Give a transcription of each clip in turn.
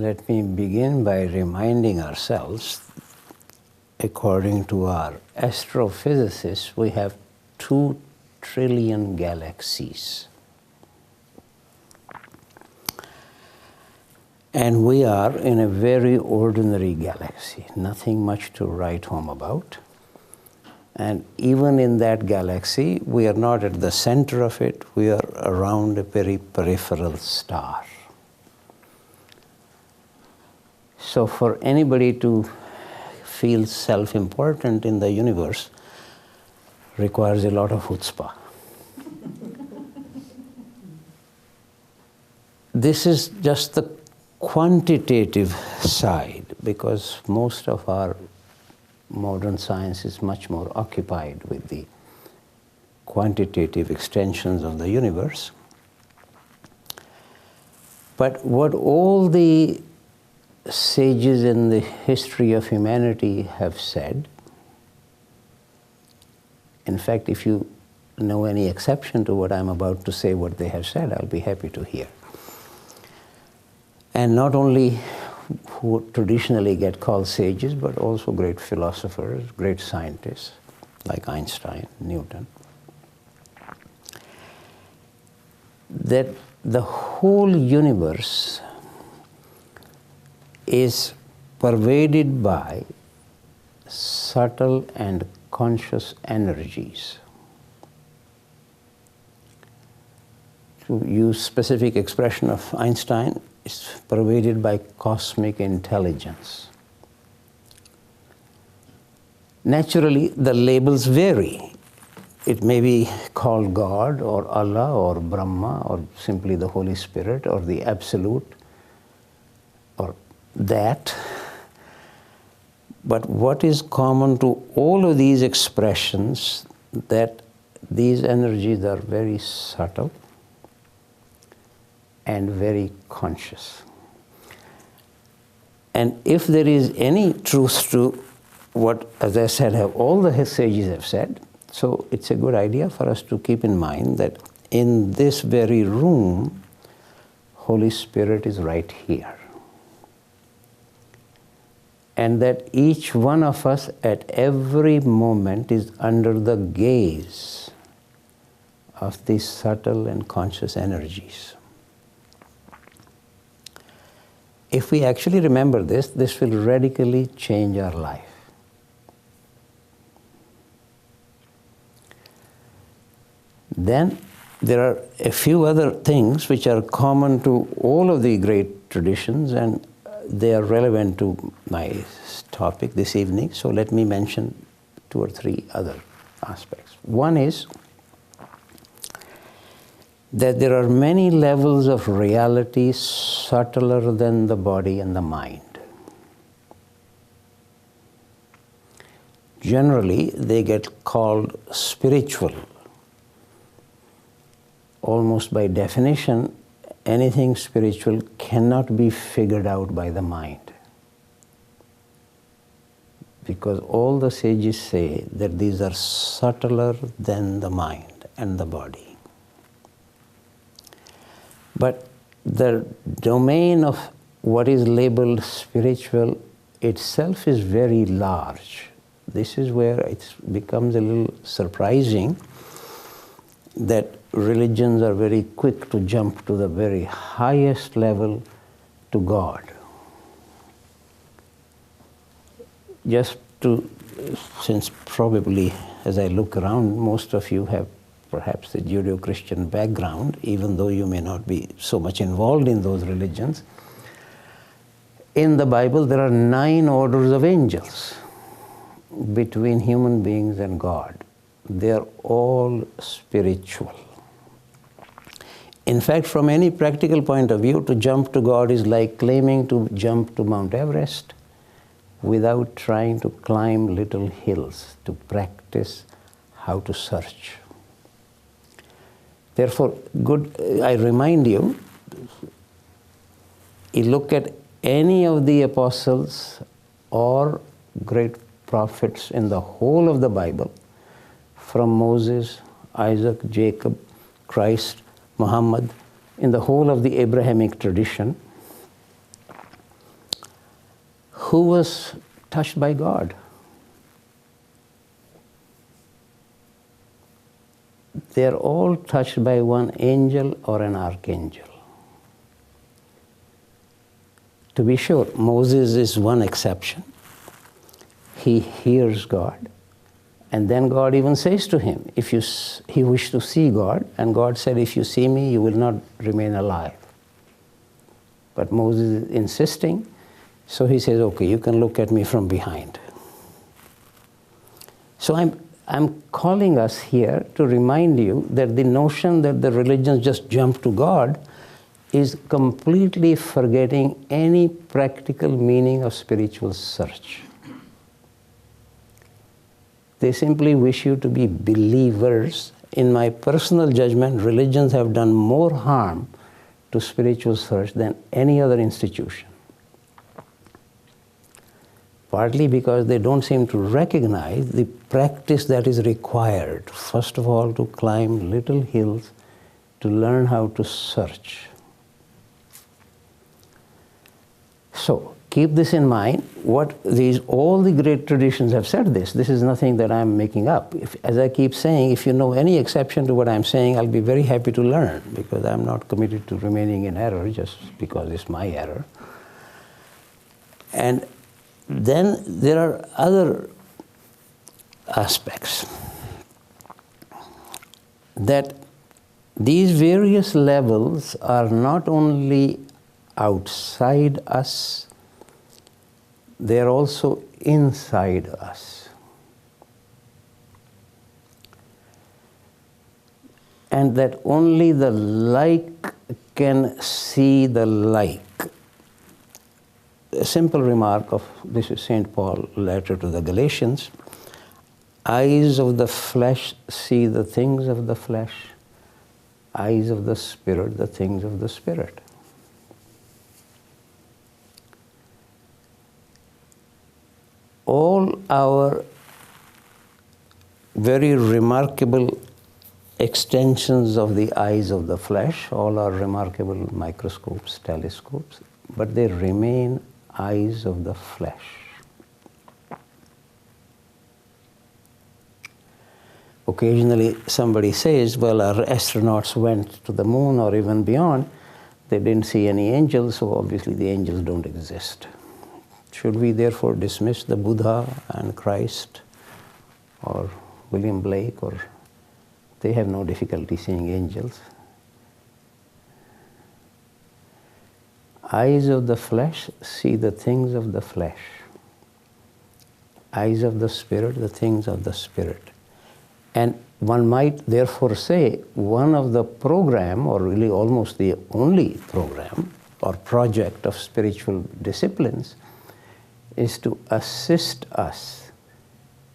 let me begin by reminding ourselves, according to our astrophysicists, we have 2 trillion galaxies. And we are in a very ordinary galaxy, nothing much to write home about. And even in that galaxy, we are not at the center of it, we are around a very peripheral star. So for anybody to feel self-important in the universe requires a lot of chutzpah. This is just the quantitative side, because most of our modern science is much more occupied with the quantitative extensions of the universe. But what all the sages in the history of humanity have said, in fact, if you know any exception to what I'm about to say, what they have said, I'll be happy to hear. And not only who traditionally get called sages, but also great philosophers, great scientists, like Einstein, Newton. That the whole universe is pervaded by subtle and conscious energies. To use specific expression of Einstein, it's pervaded by cosmic intelligence. Naturally, the labels vary. It may be called God or Allah or Brahma or simply the Holy Spirit or the Absolute or that. But what is common to all of these expressions, that these energies are very subtle and very conscious. And if there is any truth to what, as I said, have all the sages have said, so it's a good idea for us to keep in mind that in this very room, Holy Spirit is right here. And that each one of us at every moment is under the gaze of these subtle and conscious energies. If we actually remember this, this will radically change our life. Then there are a few other things which are common to all of the great traditions, and they are relevant to my topic this evening. So let me mention 2 or 3 other aspects. One is that there are many levels of reality subtler than the body and the mind. Generally, they get called spiritual. Almost by definition, anything spiritual cannot be figured out by the mind. Because all the sages say that these are subtler than the mind and the body. But the domain of what is labeled spiritual itself is very large. This is where it becomes a little surprising that religions are very quick to jump to the very highest level, to God. Just to, since probably as I look around, most of you have perhaps a Judeo-Christian background, even though you may not be so much involved in those religions. In the Bible, there are 9 orders of angels between human beings and God. They are all spiritual. In fact, from any practical point of view, to jump to God is like claiming to jump to Mount Everest without trying to climb little hills to practice how to search. Therefore, I remind you, you look at any of the apostles or great prophets in the whole of the Bible, from Moses, Isaac, Jacob, Christ, Muhammad, in the whole of the Abrahamic tradition, who was touched by God? They're all touched by one angel or an archangel. To be sure, Moses is one exception. He hears God, and then God even says to him, he wished to see God, and God said, if you see me, you will not remain alive. But Moses is insisting, so he says, okay, you can look at me from behind. So I'm calling us here to remind you that the notion that the religions just jump to God is completely forgetting any practical meaning of spiritual search. They simply wish you to be believers. In my personal judgment, religions have done more harm to spiritual search than any other institution. Partly because they don't seem to recognize the practice that is required. First of all, to climb little hills to learn how to search. So, keep this in mind. All the great traditions have said this. This is nothing that I'm making up. As I keep saying, if you know any exception to what I'm saying, I'll be very happy to learn, because I'm not committed to remaining in error just because it's my error. And then there are other aspects that these various levels are not only outside us, they are also inside us. And that only the like can see the like. A simple remark of this is St. Paul's letter to the Galatians. Eyes of the flesh see the things of the flesh. Eyes of the Spirit, the things of the Spirit. All our very remarkable extensions of the eyes of the flesh, all our remarkable microscopes, telescopes, but they remain eyes of the flesh. Occasionally somebody says, well, our astronauts went to the moon or even beyond, they didn't see any angels, so obviously the angels don't exist. Should we therefore dismiss the Buddha and Christ or William Blake, or they have no difficulty seeing angels? Eyes of the flesh see the things of the flesh. Eyes of the Spirit, the things of the Spirit. And one might therefore say one of the program, or really almost the only program or project of spiritual disciplines, is to assist us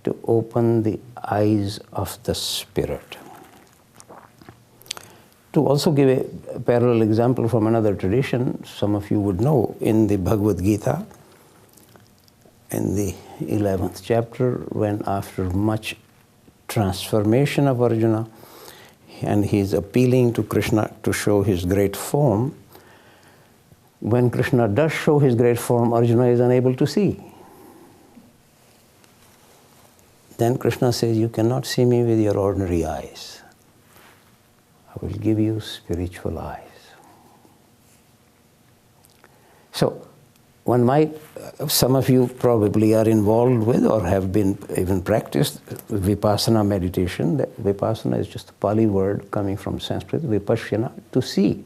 to open the eyes of the Spirit. To also give a parallel example from another tradition, some of you would know, in the Bhagavad Gita, in the 11th chapter, when after much transformation of Arjuna, and he is appealing to Krishna to show his great form, when Krishna does show his great form, Arjuna is unable to see. Then Krishna says, you cannot see me with your ordinary eyes. I will give you spiritual eyes. So, one might, some of you probably are involved with or have been even practiced Vipassana meditation. That Vipassana is just a Pali word coming from Sanskrit, Vipashyana, to see.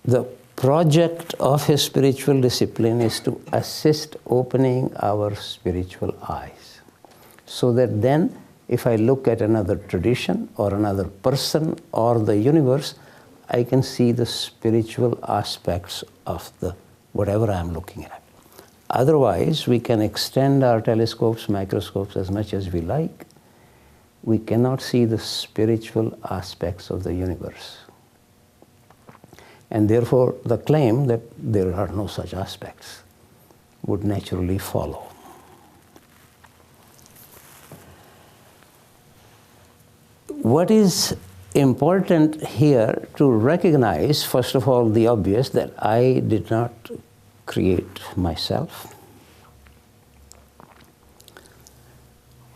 The project of his spiritual discipline is to assist opening our spiritual eyes, so that then if I look at another tradition or another person or the universe, I can see the spiritual aspects of the whatever I'm looking at. Otherwise, we can extend our telescopes, microscopes as much as we like. We cannot see the spiritual aspects of the universe. And therefore, the claim that there are no such aspects would naturally follow. What is important here to recognize, first of all, the obvious, that I did not create myself,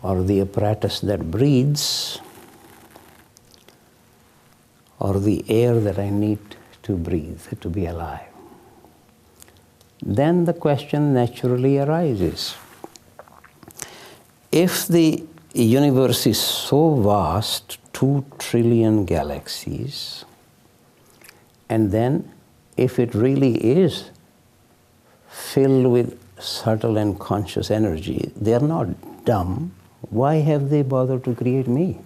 or the apparatus that breathes, or the air that I need to breathe, to be alive. Then the question naturally arises. If the universe is so vast, 2 trillion galaxies, and then if it really is filled with subtle and conscious energy, they are not dumb. Why have they bothered to create me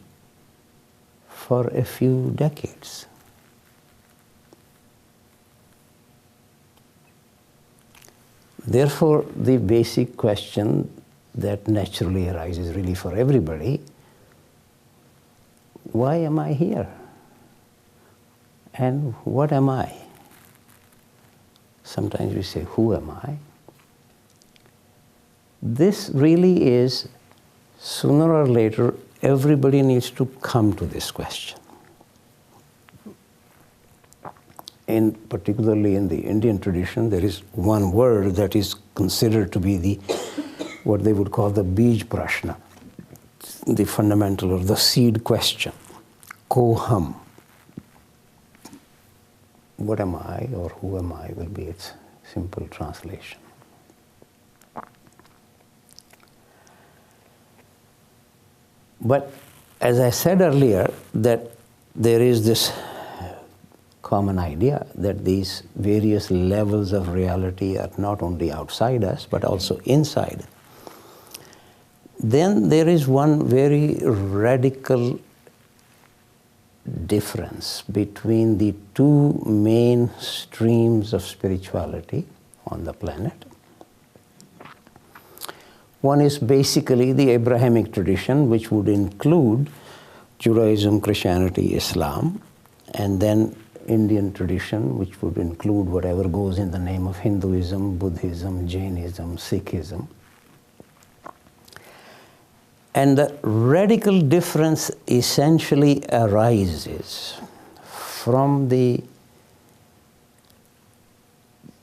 for a few decades? Therefore, the basic question that naturally arises really for everybody: why am I here? And what am I? Sometimes we say, who am I? This really is, sooner or later, everybody needs to come to this question. Particularly in the Indian tradition, there is one word that is considered to be what they would call the Bij Prashna, the fundamental or the seed question. Koham. What am I, or who am I, will be its simple translation. But as I said earlier, that there is this common idea that these various levels of reality are not only outside us, but also inside. Then there is one very radical difference between the 2 main streams of spirituality on the planet. One is basically the Abrahamic tradition, which would include Judaism, Christianity, Islam, and then Indian tradition, which would include whatever goes in the name of Hinduism, Buddhism, Jainism, Sikhism. And the radical difference essentially arises from the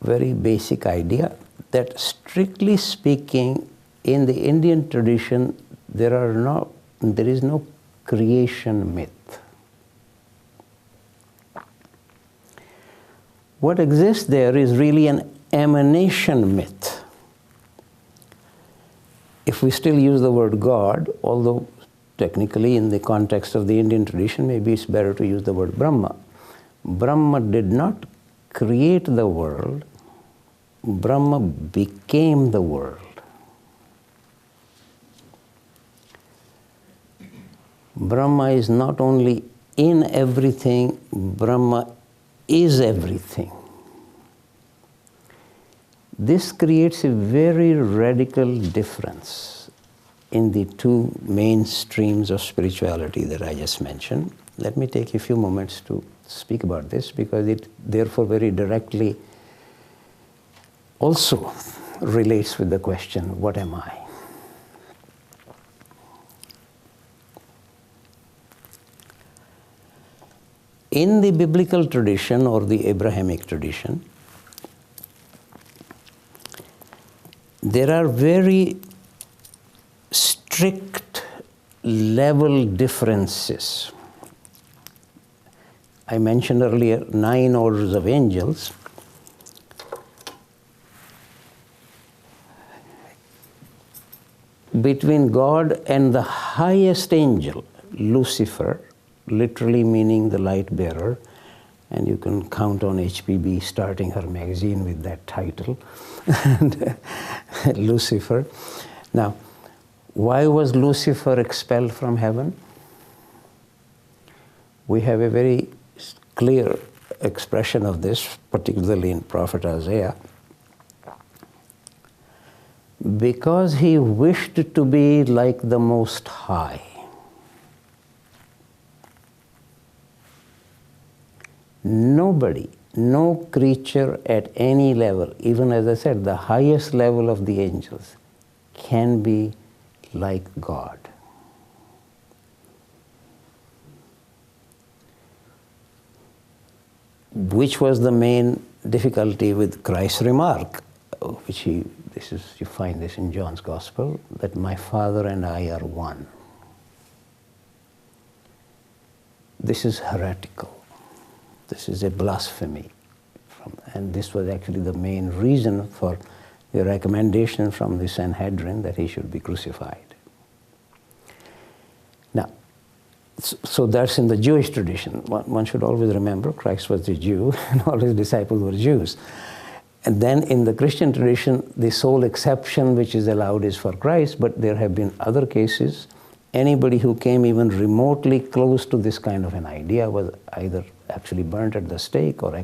very basic idea that, strictly speaking, in the Indian tradition, there is no creation myth. What exists there is really an emanation myth. If we still use the word God, although technically in the context of the Indian tradition, maybe it's better to use the word Brahma. Brahma did not create the world. Brahma became the world. Brahma is not only in everything, Brahma is everything. This creates a very radical difference in the 2 main streams of spirituality that I just mentioned. Let me take a few moments to speak about this, because it therefore very directly also relates with the question, what am I? In the biblical tradition or the Abrahamic tradition, there are very strict level differences. I mentioned earlier 9 orders of angels. Between God and the highest angel, Lucifer, literally meaning the light bearer, and you can count on HPB starting her magazine with that title, Lucifer. Now, why was Lucifer expelled from heaven? We have a very clear expression of this, particularly in Prophet Isaiah. Because he wished to be like the Most High. Nobody, no creature at any level, even as I said, the highest level of the angels, can be like God. which was the main difficulty with Christ's remark, which you find this in John's Gospel, that my Father and I are one. This is heretical. This is a blasphemy. And this was actually the main reason for the recommendation from the Sanhedrin that he should be crucified. Now, so that's in the Jewish tradition. One should always remember Christ was a Jew and all his disciples were Jews. And then in the Christian tradition, the sole exception which is allowed is for Christ, but there have been other cases. Anybody who came even remotely close to this kind of an idea was either actually burnt at the stake, or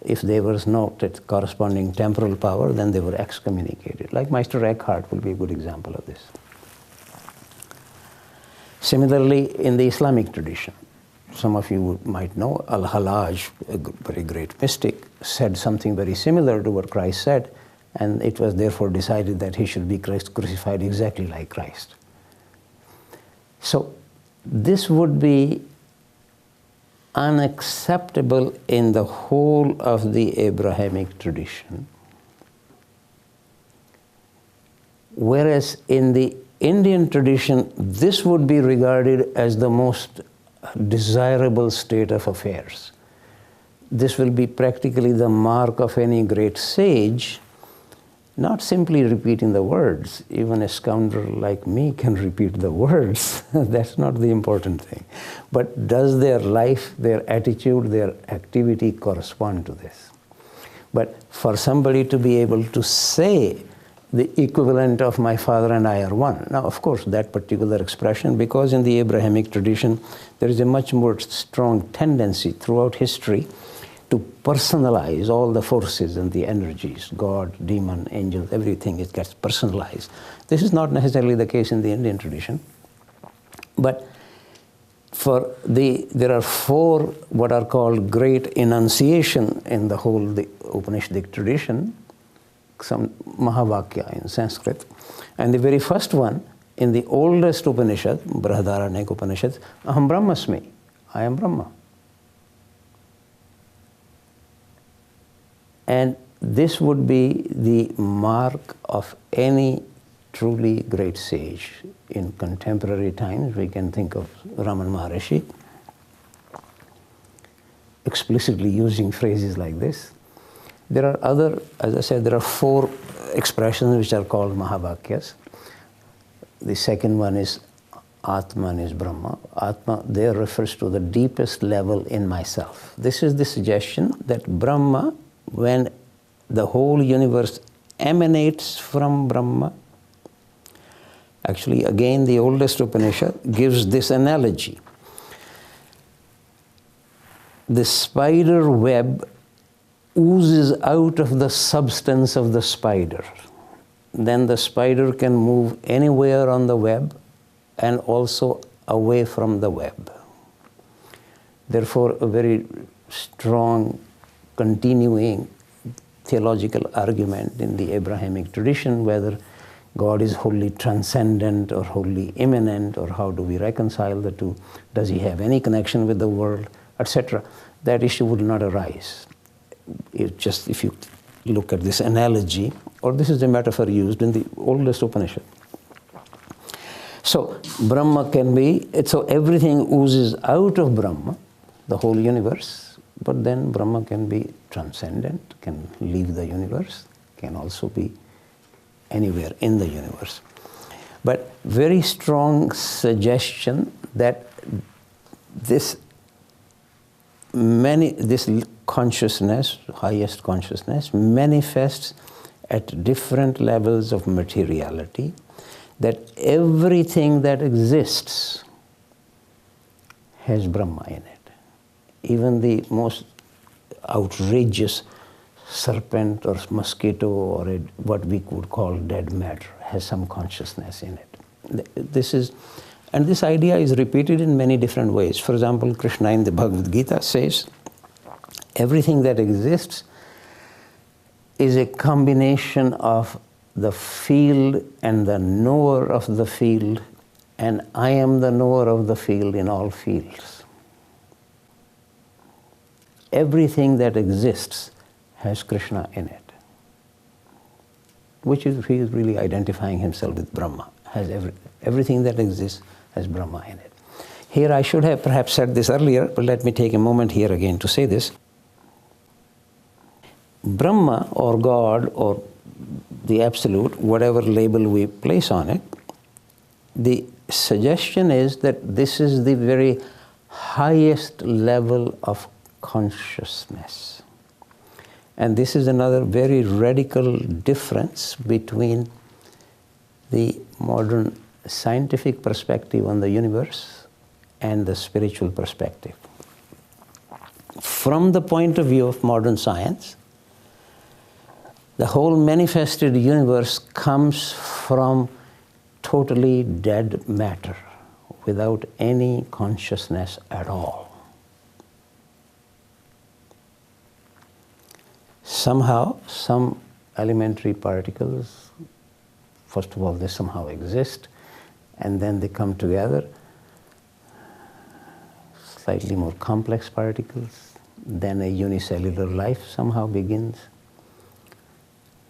if there was not a corresponding temporal power, then they were excommunicated. Like Meister Eckhart will be a good example of this. Similarly, in the Islamic tradition, some of you might know, Al-Hallaj, a very great mystic, said something very similar to what Christ said, and it was therefore decided that he should be crucified exactly like Christ. So this would be unacceptable in the whole of the Abrahamic tradition, whereas in the Indian tradition, this would be regarded as the most desirable state of affairs. This will be practically the mark of any great sage, not simply repeating the words. Even a scoundrel like me can repeat the words. That's not the important thing. But does their life, their attitude, their activity correspond to this? But for somebody to be able to say the equivalent of my Father and I are one. Now, of course, that particular expression, because in the Abrahamic tradition, there is a much more strong tendency throughout history to personalize all the forces and the energies, God, demon, angels, everything, it gets personalized. This is not necessarily the case in the Indian tradition. But there are 4 what are called great enunciation in the whole the Upanishadic tradition, some Mahavakya in Sanskrit. And the very first one, in the oldest Upanishad, Brihadaranyaka Upanishad, Aham Brahmasmi, I am Brahma. And this would be the mark of any truly great sage. In contemporary times, we can think of Raman Maharishi explicitly using phrases like this. There are other, as I said, there are 4 expressions which are called Mahavakyas. The second one is Atman is Brahma. Atma there refers to the deepest level in myself. This is the suggestion that Brahma, when the whole universe emanates from Brahma, actually again the oldest Upanishad gives this analogy. The spider web oozes out of the substance of the spider. Then the spider can move anywhere on the web and also away from the web. Therefore, a very strong, continuing theological argument in the Abrahamic tradition, whether God is wholly transcendent or wholly immanent, or how do we reconcile the two, does he have any connection with the world, etc. That issue would not arise. If you look at this analogy, or this is a metaphor used in the oldest Upanishad. So Brahma can be, so everything oozes out of Brahma, the whole universe, but then Brahma can be transcendent, can leave the universe, can also be anywhere in the universe. But very strong suggestion that this consciousness, highest consciousness, manifests at different levels of materiality, that everything that exists has Brahma in it. Even the most outrageous serpent or mosquito or what we could call dead matter has some consciousness in it. And this idea is repeated in many different ways. For example, Krishna in the Bhagavad Gita says, everything that exists is a combination of the field and the knower of the field, and I am the knower of the field in all fields. everything that exists has Krishna in it. Which is, he is really identifying himself with Brahma. Has everything that exists has Brahma in it. Here I should have perhaps said this earlier, but let me take a moment here again to say this. Brahma or God or the Absolute, whatever label we place on it, the suggestion is that this is the very highest level of consciousness. And this is another very radical difference between the modern scientific perspective on the universe and the spiritual perspective. From the point of view of modern science, the whole manifested universe comes from totally dead matter, without any consciousness at all. Somehow, some elementary particles, first of all, they somehow exist, and then they come together, slightly more complex particles, then a unicellular life somehow begins,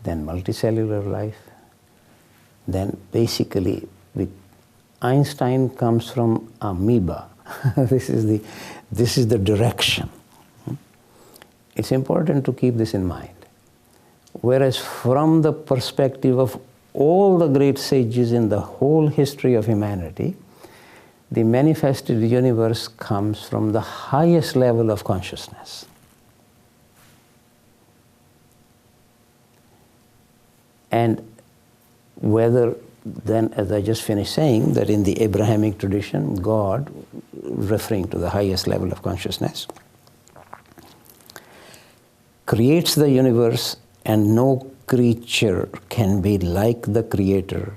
then multicellular life, then basically with Einstein comes from amoeba. This is the direction. It's important to keep this in mind. Whereas from the perspective of all the great sages in the whole history of humanity, the manifested universe comes from the highest level of consciousness. And whether then, as I just finished saying, that in the Abrahamic tradition, God, referring to the highest level of consciousness, creates the universe, and no creature can be like the Creator.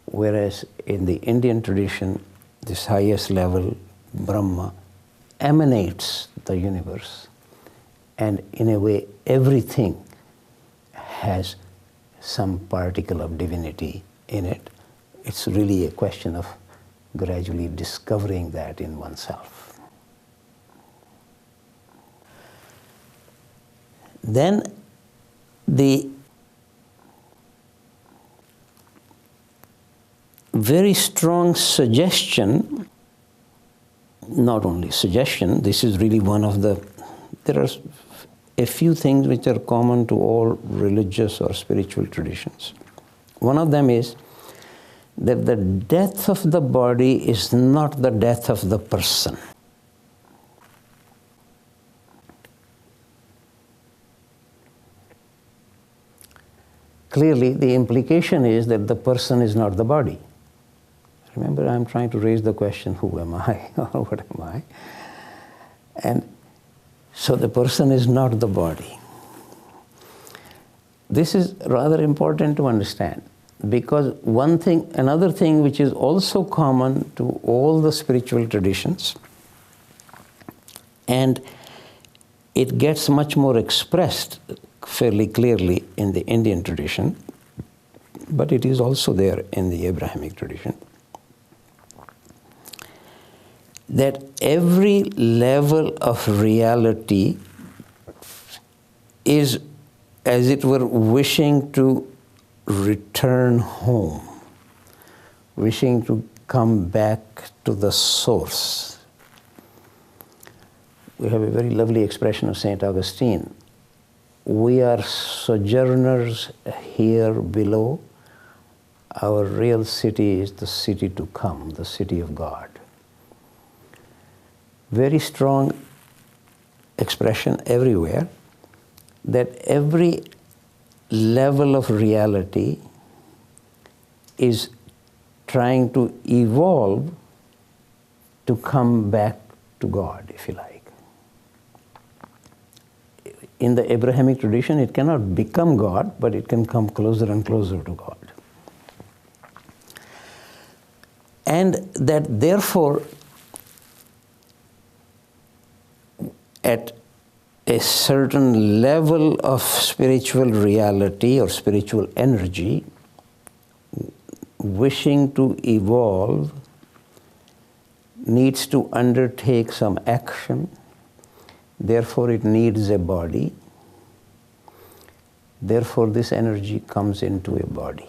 Whereas in the Indian tradition, this highest level, Brahma, emanates the universe. And in a way, everything has some particle of divinity in it. It's really a question of gradually discovering that in oneself. Then the very strong suggestion, not only suggestion, this is really one of the, there are a few things which are common to all religious or spiritual traditions. One of them is that the death of the body is not the death of the person. Clearly, the implication is that the person is not the body. Remember, I'm trying to raise the question, who am I or what am I? And so the person is not the body. This is rather important to understand, because another thing which is also common to all the spiritual traditions, and it gets much more expressed fairly clearly in the Indian tradition, but it is also there in the Abrahamic tradition, that every level of reality is, as it were, wishing to return home, wishing to come back to the source. We have a very lovely expression of St. Augustine. We are sojourners here below. Our real city is the city to come, the city of God. Very strong expression everywhere that every level of reality is trying to evolve to come back to God, if you like. In the Abrahamic tradition, it cannot become God, but it can come closer and closer to God. And that therefore, at a certain level of spiritual reality or spiritual energy, wishing to evolve needs to undertake some action, therefore it needs a body, therefore this energy comes into a body.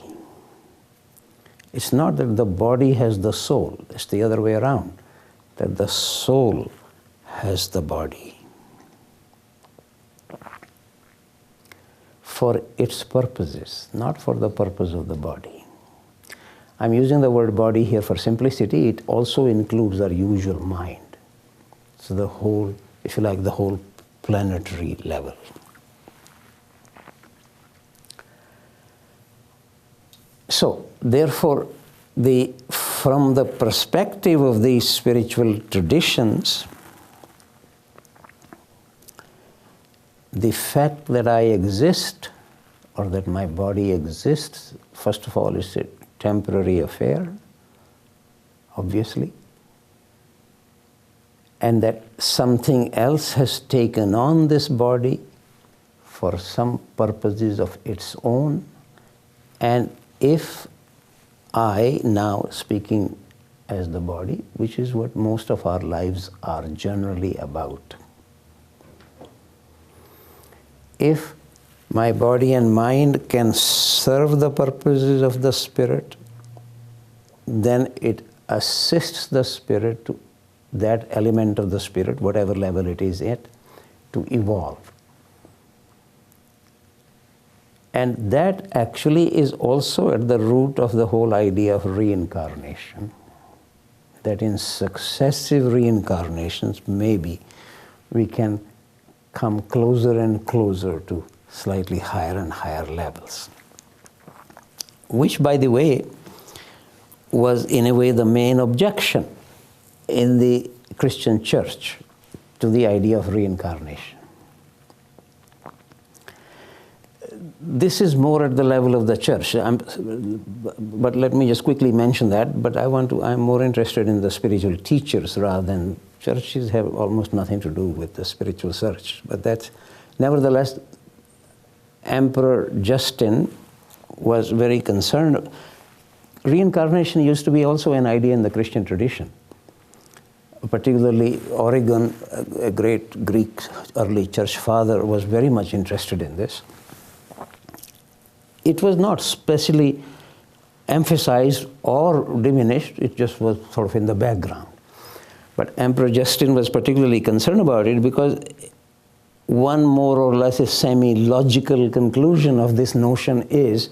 It's not that the body has the soul, it's the other way around, that the soul has the body for its purposes, not for the purpose of the body. I'm using the word body here for simplicity. It also includes our usual mind. So the whole, if you like, the whole planetary level. So, therefore, from the perspective of these spiritual traditions, the fact that I exist, or that my body exists, first of all, is a temporary affair, obviously, and that something else has taken on this body for some purposes of its own, and if I, now speaking as the body, which is what most of our lives are generally about, if my body and mind can serve the purposes of the spirit, then it assists the spirit, to that element of the spirit, whatever level it is at, to evolve. And that actually is also at the root of the whole idea of reincarnation. That in successive reincarnations, maybe we can come closer and closer to slightly higher and higher levels. Which, by the way, was in a way the main objection in the Christian church to the idea of reincarnation. This is more at the level of the church, but let me just quickly mention that. But I'm more interested in the spiritual teachers rather than churches. Have almost nothing to do with the spiritual search. But that's, nevertheless, Emperor Justin was very concerned. Reincarnation used to be also an idea in the Christian tradition. Particularly Origen, a great Greek early church father, was very much interested in this. It was not specially emphasized or diminished, it just was sort of in the background. But Emperor Justin was particularly concerned about it because one more or less a semi-logical conclusion of this notion is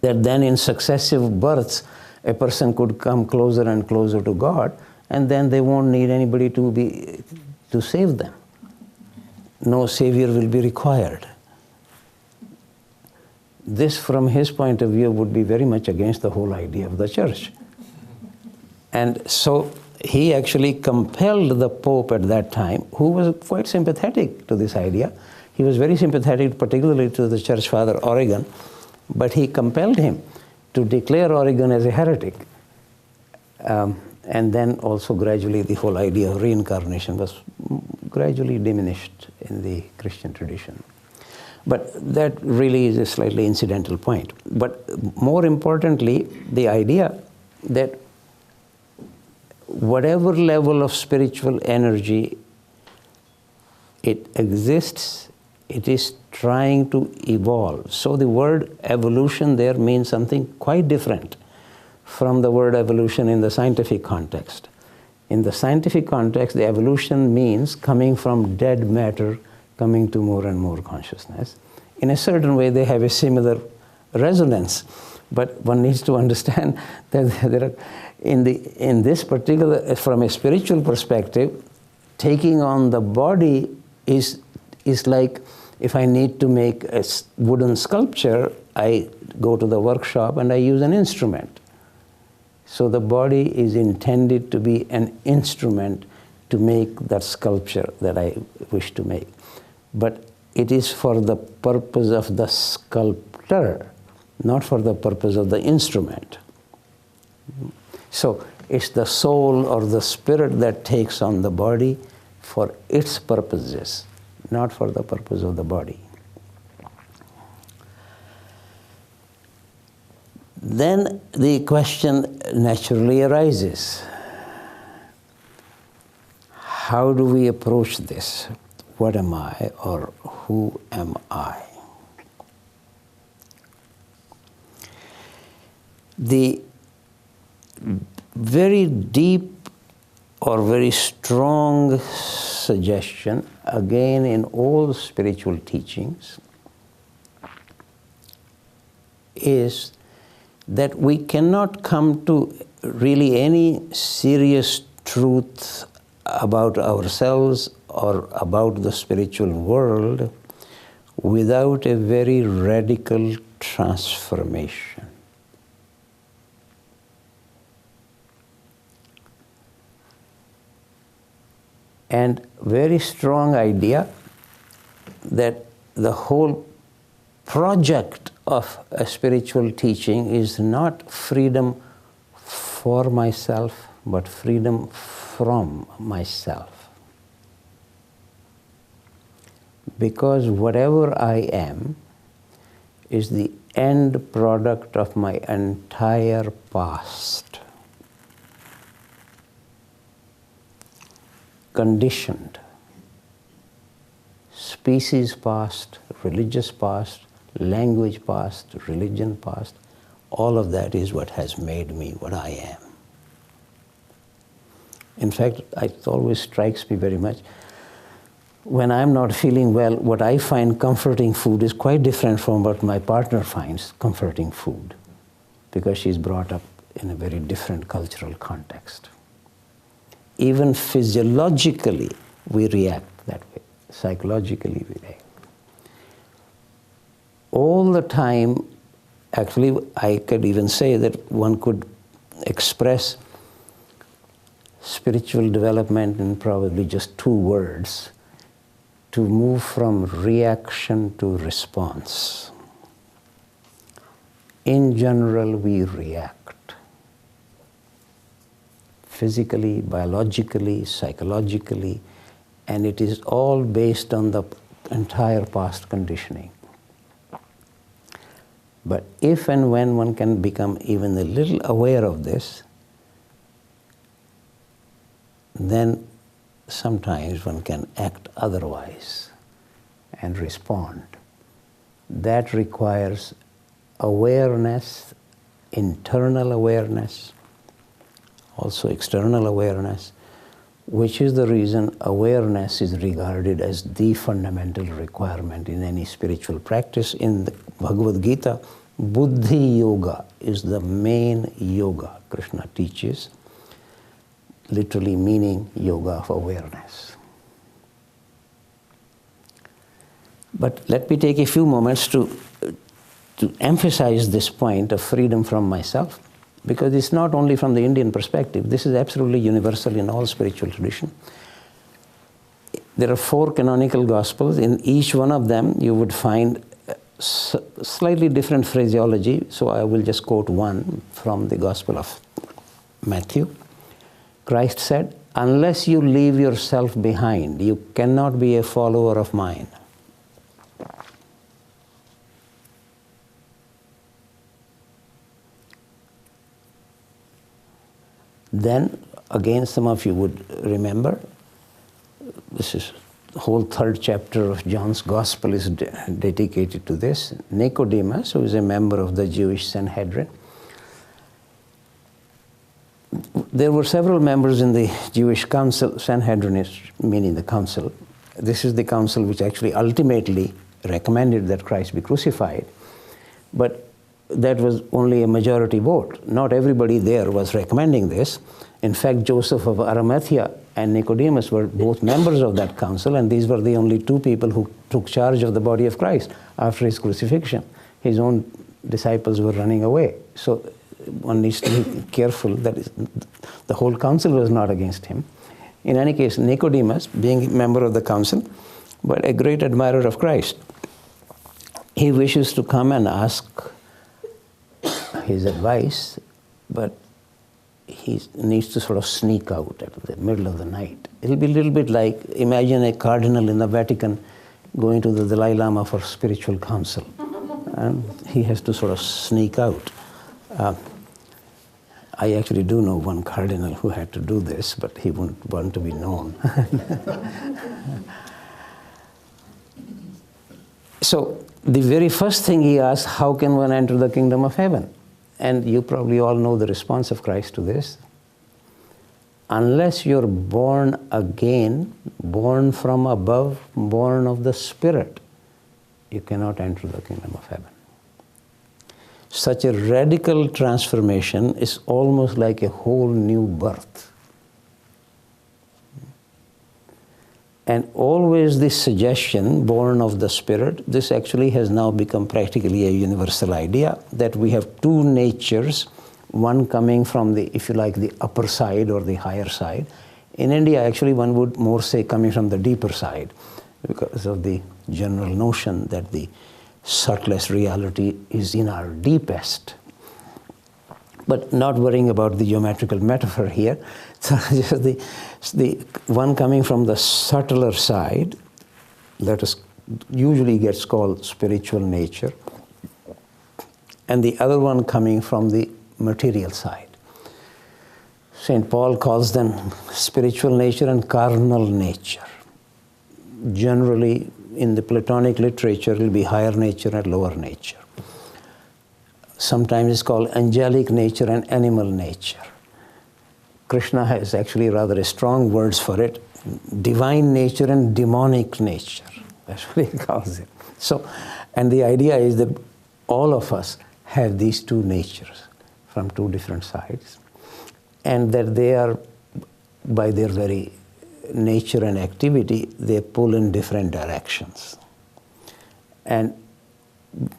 that then in successive births, a person could come closer and closer to God, and then they won't need anybody to save them. No savior will be required. This, from his point of view, would be very much against the whole idea of the church. And so he actually compelled the Pope at that time, who was quite sympathetic to this idea. He was very sympathetic particularly to the church father Origen, but he compelled him to declare Origen as a heretic. And then also gradually the whole idea of reincarnation was gradually diminished in the Christian tradition. But that really is a slightly incidental point. But more importantly, the idea that whatever level of spiritual energy it exists, it is trying to evolve. So the word evolution there means something quite different from the word evolution in the scientific context. In the scientific context, the evolution means coming from dead matter, coming to more and more consciousness. In a certain way, they have a similar resonance, but one needs to understand that there are, in this particular, from a spiritual perspective, taking on the body is like if I need to make a wooden sculpture, I go to the workshop and I use an instrument. So the body is intended to be an instrument to make that sculpture that I wish to make. But it is for the purpose of the sculptor, not for the purpose of the instrument. So it's the soul or the spirit that takes on the body for its purposes, not for the purpose of the body. Then the question naturally arises. How do we approach this? what am I or who am I? The very deep or very strong suggestion, again in all spiritual teachings, is that we cannot come to really any serious truth about ourselves or about the spiritual world without a very radical transformation. And very strong idea that the whole project of a spiritual teaching is not freedom for myself, but freedom from myself. Because whatever I am is the end product of my entire past. Conditioned. Species past, religious past, language past, religion past, all of that is what has made me what I am. In fact, it always strikes me very much, when I'm not feeling well, what I find comforting food is quite different from what my partner finds comforting food, because she's brought up in a very different cultural context. Even physiologically, we react that way. Psychologically, we react. All the time, actually, I could even say that one could express spiritual development in probably just 2 words: to move from reaction to response. In general, we react. Physically, biologically, psychologically, and it is all based on the entire past conditioning. But if and when one can become even a little aware of this, then sometimes one can act otherwise and respond. That requires awareness, internal awareness, also external awareness, which is the reason awareness is regarded as the fundamental requirement in any spiritual practice. In the Bhagavad Gita, Buddhi Yoga is the main yoga Krishna teaches, literally meaning yoga of awareness. But let me take a few moments to emphasize this point of freedom from myself, because it's not only from the Indian perspective. This is absolutely universal in all spiritual tradition. There are 4 canonical Gospels. In each one of them, you would find slightly different phraseology. So I will just quote one from the Gospel of Matthew. Christ said, "Unless you leave yourself behind, you cannot be a follower of mine." Then, again, some of you would remember, this is the whole 3rd chapter of John's Gospel is dedicated to this. Nicodemus, who is a member of the Jewish Sanhedrin. There were several members in the Jewish council. Sanhedrin is meaning the council. This is the council which actually ultimately recommended that Christ be crucified. But that was only a majority vote. Not everybody there was recommending this. In fact, Joseph of Arimathea and Nicodemus were both members of that council, and these were the only 2 people who took charge of the body of Christ after his crucifixion. His own disciples were running away. So one needs to be careful that the whole council was not against him. In any case, Nicodemus, being a member of the council, but a great admirer of Christ, he wishes to come and ask his advice, but he needs to sort of sneak out at the middle of the night. It'll be a little bit like, imagine a cardinal in the Vatican going to the Dalai Lama for spiritual counsel. And he has to sort of sneak out. I actually do know one cardinal who had to do this, but he wouldn't want to be known. So the very first thing he asks, how can one enter the kingdom of heaven? And you probably all know the response of Christ to this. Unless you're born again, born from above, born of the Spirit, you cannot enter the kingdom of heaven. Such a radical transformation is almost like a whole new birth. And always this suggestion, born of the Spirit, this actually has now become practically a universal idea, that we have two natures, one coming from the, if you like, the upper side or the higher side. In India, actually, one would more say coming from the deeper side, because of the general notion that the subtlest reality is in our deepest. But not worrying about the geometrical metaphor here. So just the one coming from the subtler side, that is usually gets called spiritual nature, and the other one coming from the material side. St. Paul calls them spiritual nature and carnal nature. Generally, in the Platonic literature, it will be higher nature and lower nature. Sometimes it's called angelic nature and animal nature. Krishna has actually rather strong words for it, divine nature and demonic nature. That's what he calls it. So, and the idea is that all of us have these two natures from two different sides, and that they are, by their very nature and activity, they pull in different directions. And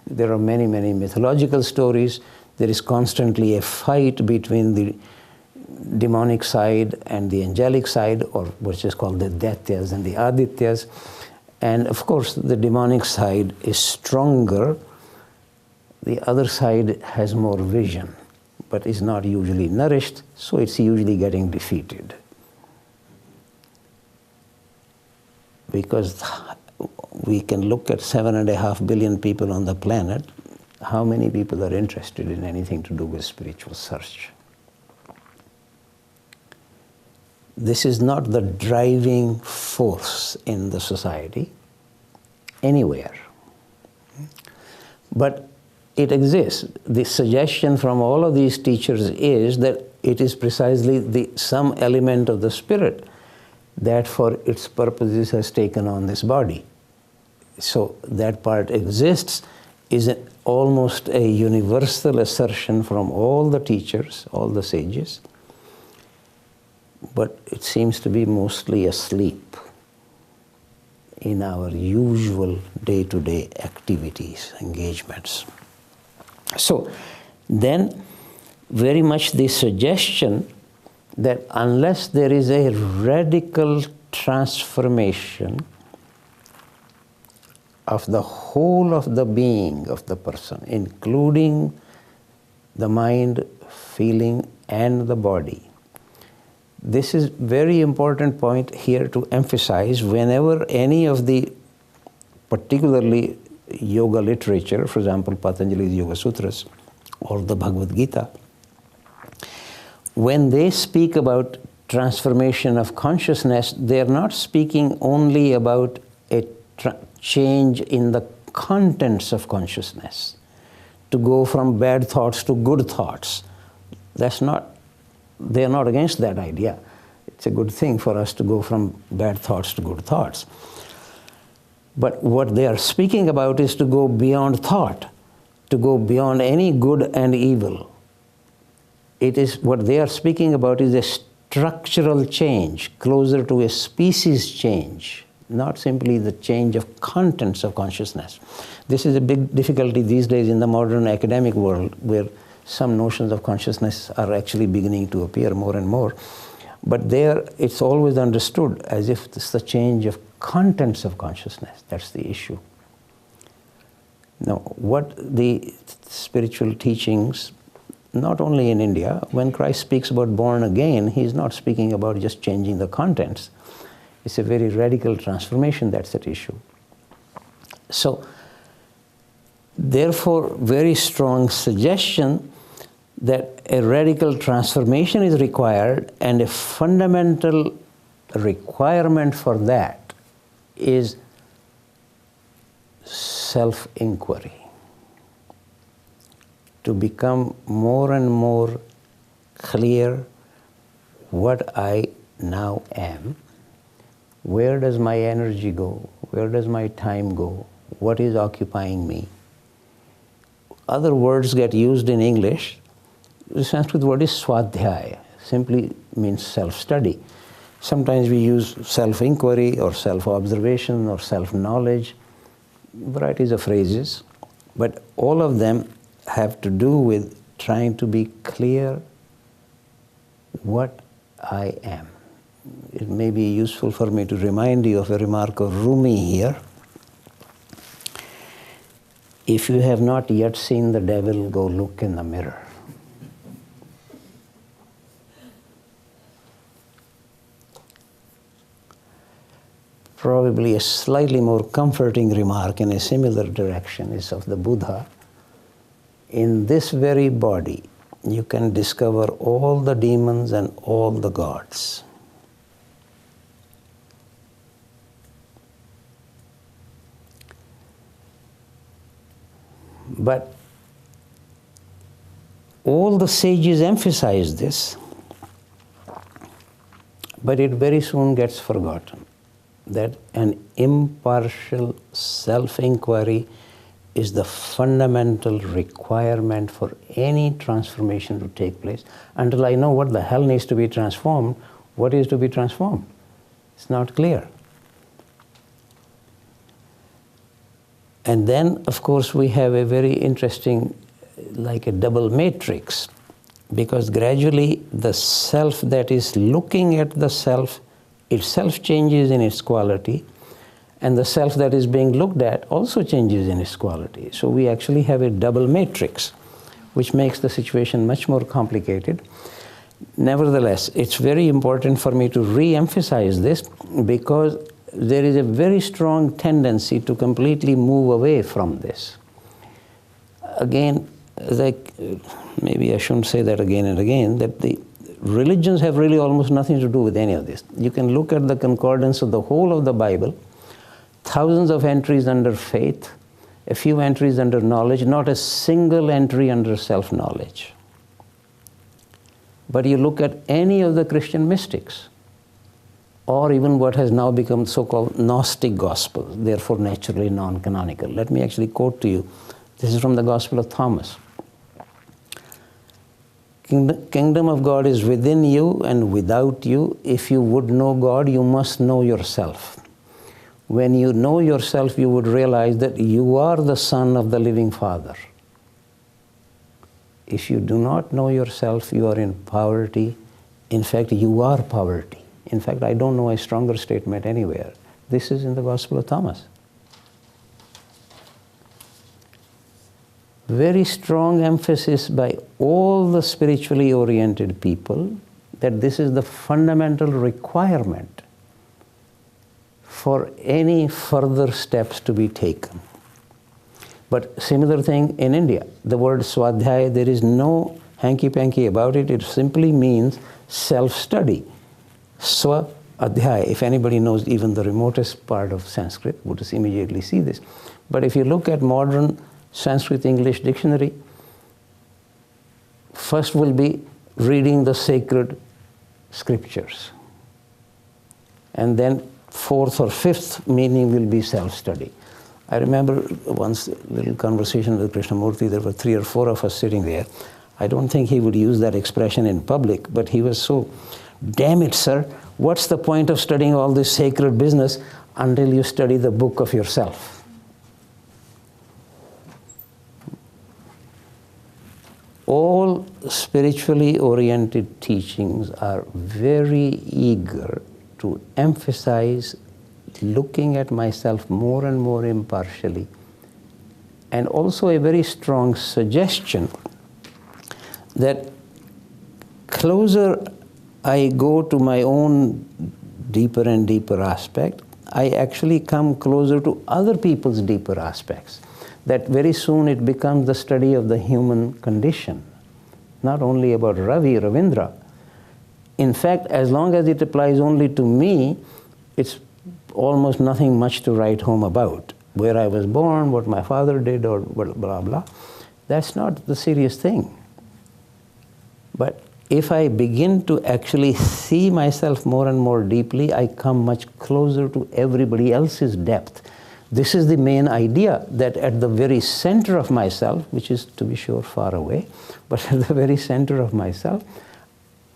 there are many, many mythological stories. There is constantly a fight between the demonic side and the angelic side, or what's just called the Daityas and the Adityas. And of course, the demonic side is stronger. The other side has more vision, but is not usually nourished, so it's usually getting defeated. Because we can look at 7.5 billion people on the planet. How many people are interested in anything to do with spiritual search? This is not the driving force in the society, anywhere. But it exists. The suggestion from all of these teachers is that it is precisely some element of the Spirit that for its purposes has taken on this body. So that part exists is almost a universal assertion from all the teachers, all the sages, but it seems to be mostly asleep in our usual day-to-day activities, engagements. So then very much the suggestion that unless there is a radical transformation of the whole of the being of the person, including the mind, feeling, and the body. This is very important point here to emphasize. Whenever any of the particularly yoga literature, for example, Patanjali's Yoga Sutras or the Bhagavad Gita, when they speak about transformation of consciousness, they are not speaking only about a change in the contents of consciousness, to go from bad thoughts to good thoughts. They are not against that idea. It's a good thing for us to go from bad thoughts to good thoughts. But what they are speaking about is to go beyond thought, to go beyond any good and evil. It is what they are speaking about is a structural change, closer to a species change, not simply the change of contents of consciousnness. This is a big difficulty these days in the modern academic world, where some notions of consciousness are actually beginning to appear more and more. But there, it's always understood as if it's the change of contents of consciousness. That's the issue. Now, what the spiritual teachings, not only in India, when Christ speaks about born again, he's not speaking about just changing the contents. It's a very radical transformation that's at issue. So, therefore, very strong suggestion that a radical transformation is required, and a fundamental requirement for that is self-inquiry, to become more and more clear what I now am. Where does my energy go? Where does my time go? What is occupying me? Other words get used in English. The Sanskrit word is swadhyaya, simply means self-study. Sometimes we use self-inquiry or self-observation or self-knowledge, varieties of phrases, but all of them have to do with trying to be clear what I am. It may be useful for me to remind you of a remark of Rumi here. If you have not yet seen the devil, go look in the mirror. Probably a slightly more comforting remark in a similar direction is of the Buddha. In this very body, you can discover all the demons and all the gods. But all the sages emphasize this, but it very soon gets forgotten, that an impartial self-inquiry is the fundamental requirement for any transformation to take place. Until I know what the hell needs to be transformed, what is to be transformed? It's not clear. And then, of course, we have a very interesting, like a double matrix, because gradually the self that is looking at the self itself changes in its quality, and the self that is being looked at also changes in its quality. So we actually have a double matrix, which makes the situation much more complicated. Nevertheless, it's very important for me to re-emphasize this, because there is a very strong tendency to completely move away from this. Again, maybe I shouldn't say that again and again, that the religions have really almost nothing to do with any of this. You can look at the concordance of the whole of the Bible, thousands of entries under faith, a few entries under knowledge, not a single entry under self-knowledge. But you look at any of the Christian mystics, or even what has now become so-called Gnostic Gospels, therefore naturally non-canonical. Let me actually quote to you. This is from the Gospel of Thomas. Kingdom of God is within you and without you. If you would know God, you must know yourself. When you know yourself, you would realize that you are the Son of the living Father. If you do not know yourself, you are in poverty. In fact, you are poverty. In fact, I don't know a stronger statement anywhere. This is in the Gospel of Thomas. Very strong emphasis by all the spiritually oriented people that this is the fundamental requirement for any further steps to be taken. But similar thing in India. The word swadhyaya, there is no hanky-panky about it. It simply means self-study. Swa adhyaya. If anybody knows even the remotest part of Sanskrit, would just immediately see this. But if you look at modern Sanskrit English dictionary, first will be reading the sacred scriptures. And then fourth or fifth meaning will be self-study. I remember once a little conversation with Krishnamurti, there were 3 or 4 of us sitting there. I don't think he would use that expression in public, but he was so, damn it, sir, what's the point of studying all this sacred business until you study the book of yourself? All spiritually oriented teachings are very eager to emphasize looking at myself more and more impartially, and also a very strong suggestion that closer I go to my own deeper and deeper aspect, I actually come closer to other people's deeper aspects. That very soon it becomes the study of the human condition, not only about Ravi, Ravindra. In fact, as long as it applies only to me, it's almost nothing much to write home about. where I was born, what my father did, or blah, blah, blah. That's not the serious thing. But if I begin to actually see myself more and more deeply, I come much closer to everybody else's depth. This is the main idea, that at the very center of myself, which is to be sure far away, but at the very center of myself,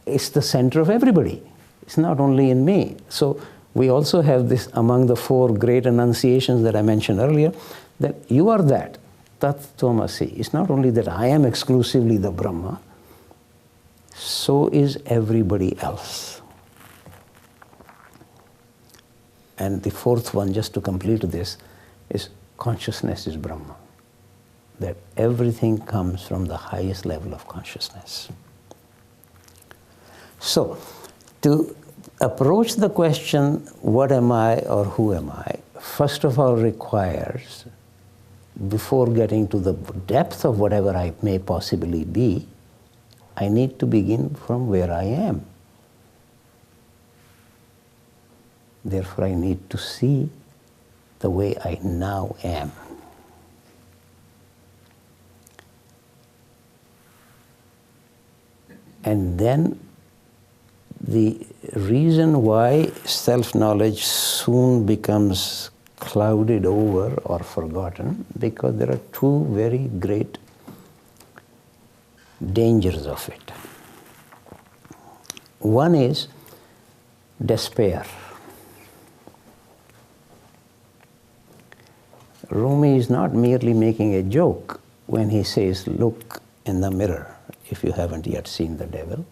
it's the center of everybody. It's not only in me. So we also have this among the 4 great enunciations that I mentioned earlier, that you are that, Tat Tvamasi. It's not only that I am exclusively the Brahma, so is everybody else. And the 4th one, just to complete this, is consciousness is Brahma. That everything comes from the highest level of consciousness. So, to approach the question, what am I or who am I, first of all requires, before getting to the depth of whatever I may possibly be, I need to begin from where I am. Therefore, I need to see the way I now am. And then the reason why self-knowledge soon becomes clouded over or forgotten, because there are 2 very great dangers of it. One is despair. Rumi is not merely making a joke when he says, look in the mirror if you haven't yet seen the devil.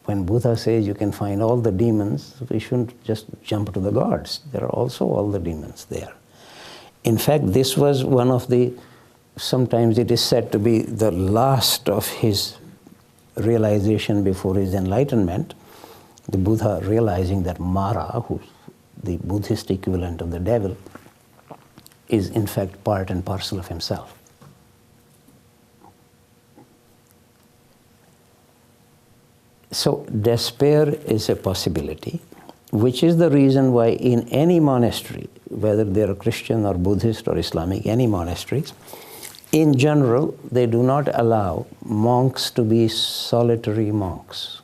When Buddha says you can find all the demons, we shouldn't just jump to the gods. There are also all the demons there. In fact, this was one of the, sometimes it is said to be the last of his realization before his enlightenment. The Buddha realizing that Mara, who's the Buddhist equivalent of the devil, is in fact part and parcel of himself. So despair is a possibility, which is the reason why in any monastery, whether they are Christian or Buddhist or Islamic, any monasteries, in general, they do not allow monks to be solitary monks.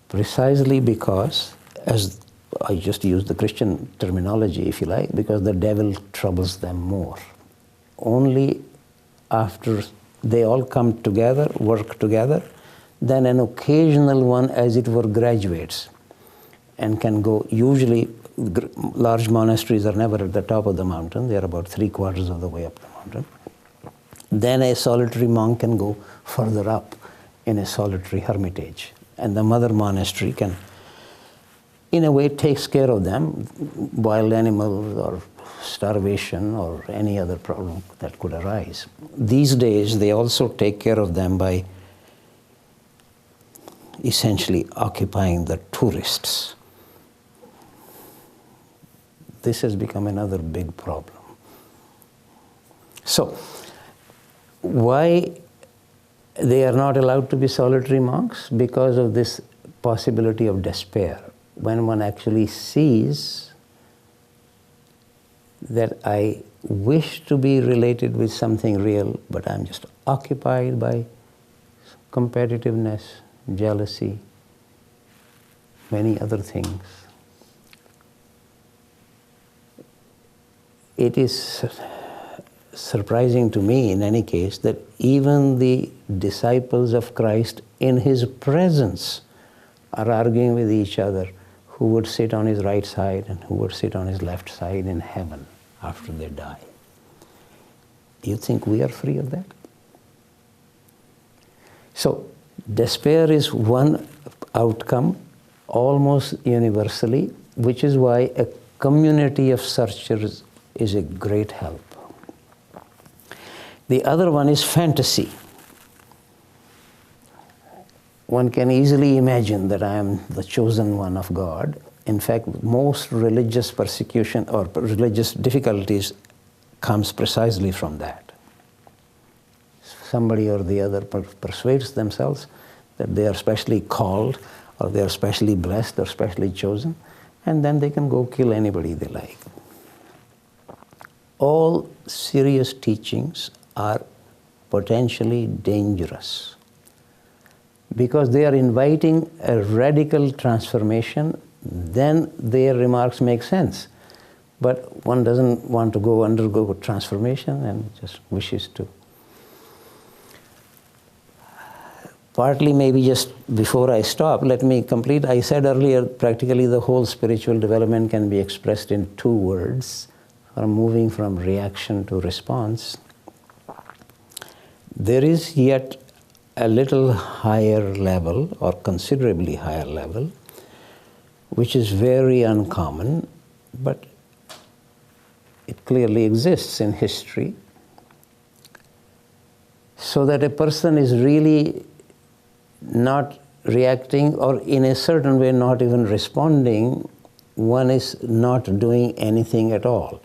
Precisely because, as I just use the Christian terminology, if you like, because the devil troubles them more. Only after they all come together, work together, then an occasional one, as it were, graduates and can go. Usually, large monasteries are never at the top of the mountain. They are about 3/4 of the way up the mountain. Then a solitary monk can go further up in a solitary hermitage. And the mother monastery can, in a way, takes care of them, wild animals or starvation or any other problem that could arise. These days, they also take care of them by essentially occupying the tourists. This has become another big problem. So, why they are not allowed to be solitary monks? Because of this possibility of despair. When one actually sees that I wish to be related with something real, but I'm just occupied by competitiveness, jealousy, many other things. It is surprising to me, in any case, that even the disciples of Christ in his presence are arguing with each other who would sit on his right side and who would sit on his left side in heaven after they die. Do you think we are free of that? So, despair is one outcome almost universally, which is why a community of searchers is a great help. The other one is fantasy. One can easily imagine that I am the chosen one of God. In fact, most religious persecution or religious difficulties comes precisely from that. Somebody or the other persuades themselves that they are specially called, or they are specially blessed or specially chosen, and then they can go kill anybody they like. All serious teachings are potentially dangerous because they are inviting a radical transformation. Then their remarks make sense. But one doesn't want to undergo transformation and just wishes to. Partly, maybe just before I stop, let me complete. I said earlier, practically the whole spiritual development can be expressed in 2 words, from moving from reaction to response. There is yet a little higher level, or considerably higher level, which is very uncommon, but it clearly exists in history, so that a person is really not reacting, or in a certain way not even responding. One is not doing anything at all.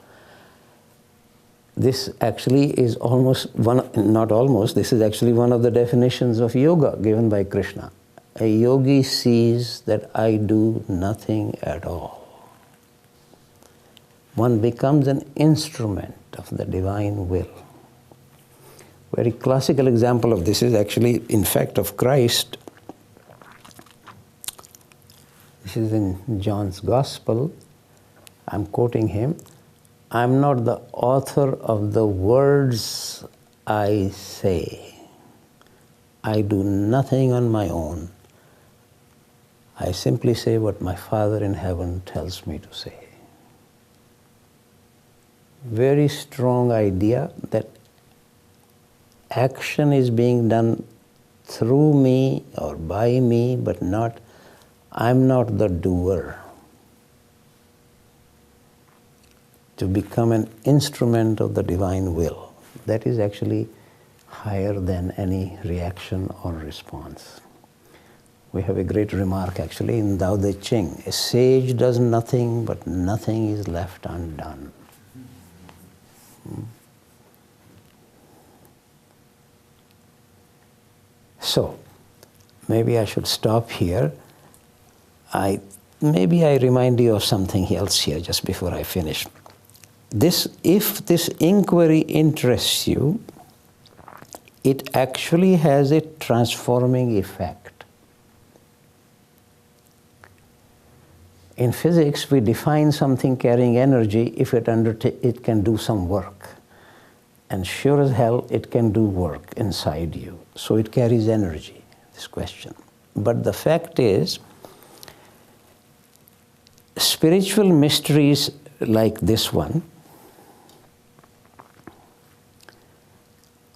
This actually is this is actually one of the definitions of yoga given by Krishna. A yogi sees that I do nothing at all. One becomes an instrument of the divine will. Very classical example of this is actually, in fact, of Christ. This is in John's Gospel. I'm quoting him. I'm not the author of the words I say. I do nothing on my own. I simply say what my Father in heaven tells me to say. Very strong idea that action is being done through me or by me, but I'm not the doer. To become an instrument of the divine will. That is actually higher than any reaction or response. We have a great remark actually in Tao Te Ching. A sage does nothing, but nothing is left undone. So, maybe I should stop here. Maybe I remind you of something else here just before I finish. If this inquiry interests you, it actually has a transforming effect. In physics, we define something carrying energy if it can do some work. And sure as hell, it can do work inside you. So it carries energy, this question. But the fact is, spiritual mysteries like this one,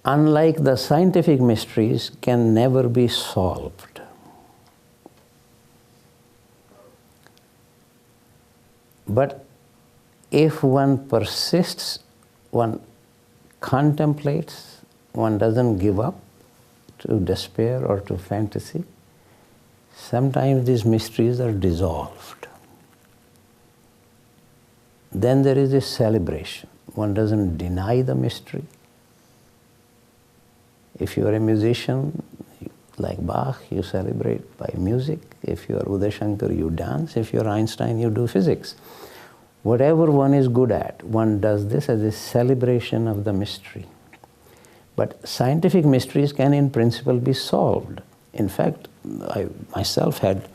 unlike the scientific mysteries, can never be solved. But if one persists, one contemplates, one doesn't give up to despair or to fantasy, sometimes these mysteries are dissolved. Then there is a celebration. One doesn't deny the mystery. If you are a musician, like Bach, you celebrate by music. If you are Uday Shankar, you dance. If you are Einstein, you do physics. Whatever one is good at, one does this as a celebration of the mystery. But scientific mysteries can in principle be solved. In fact, I myself had,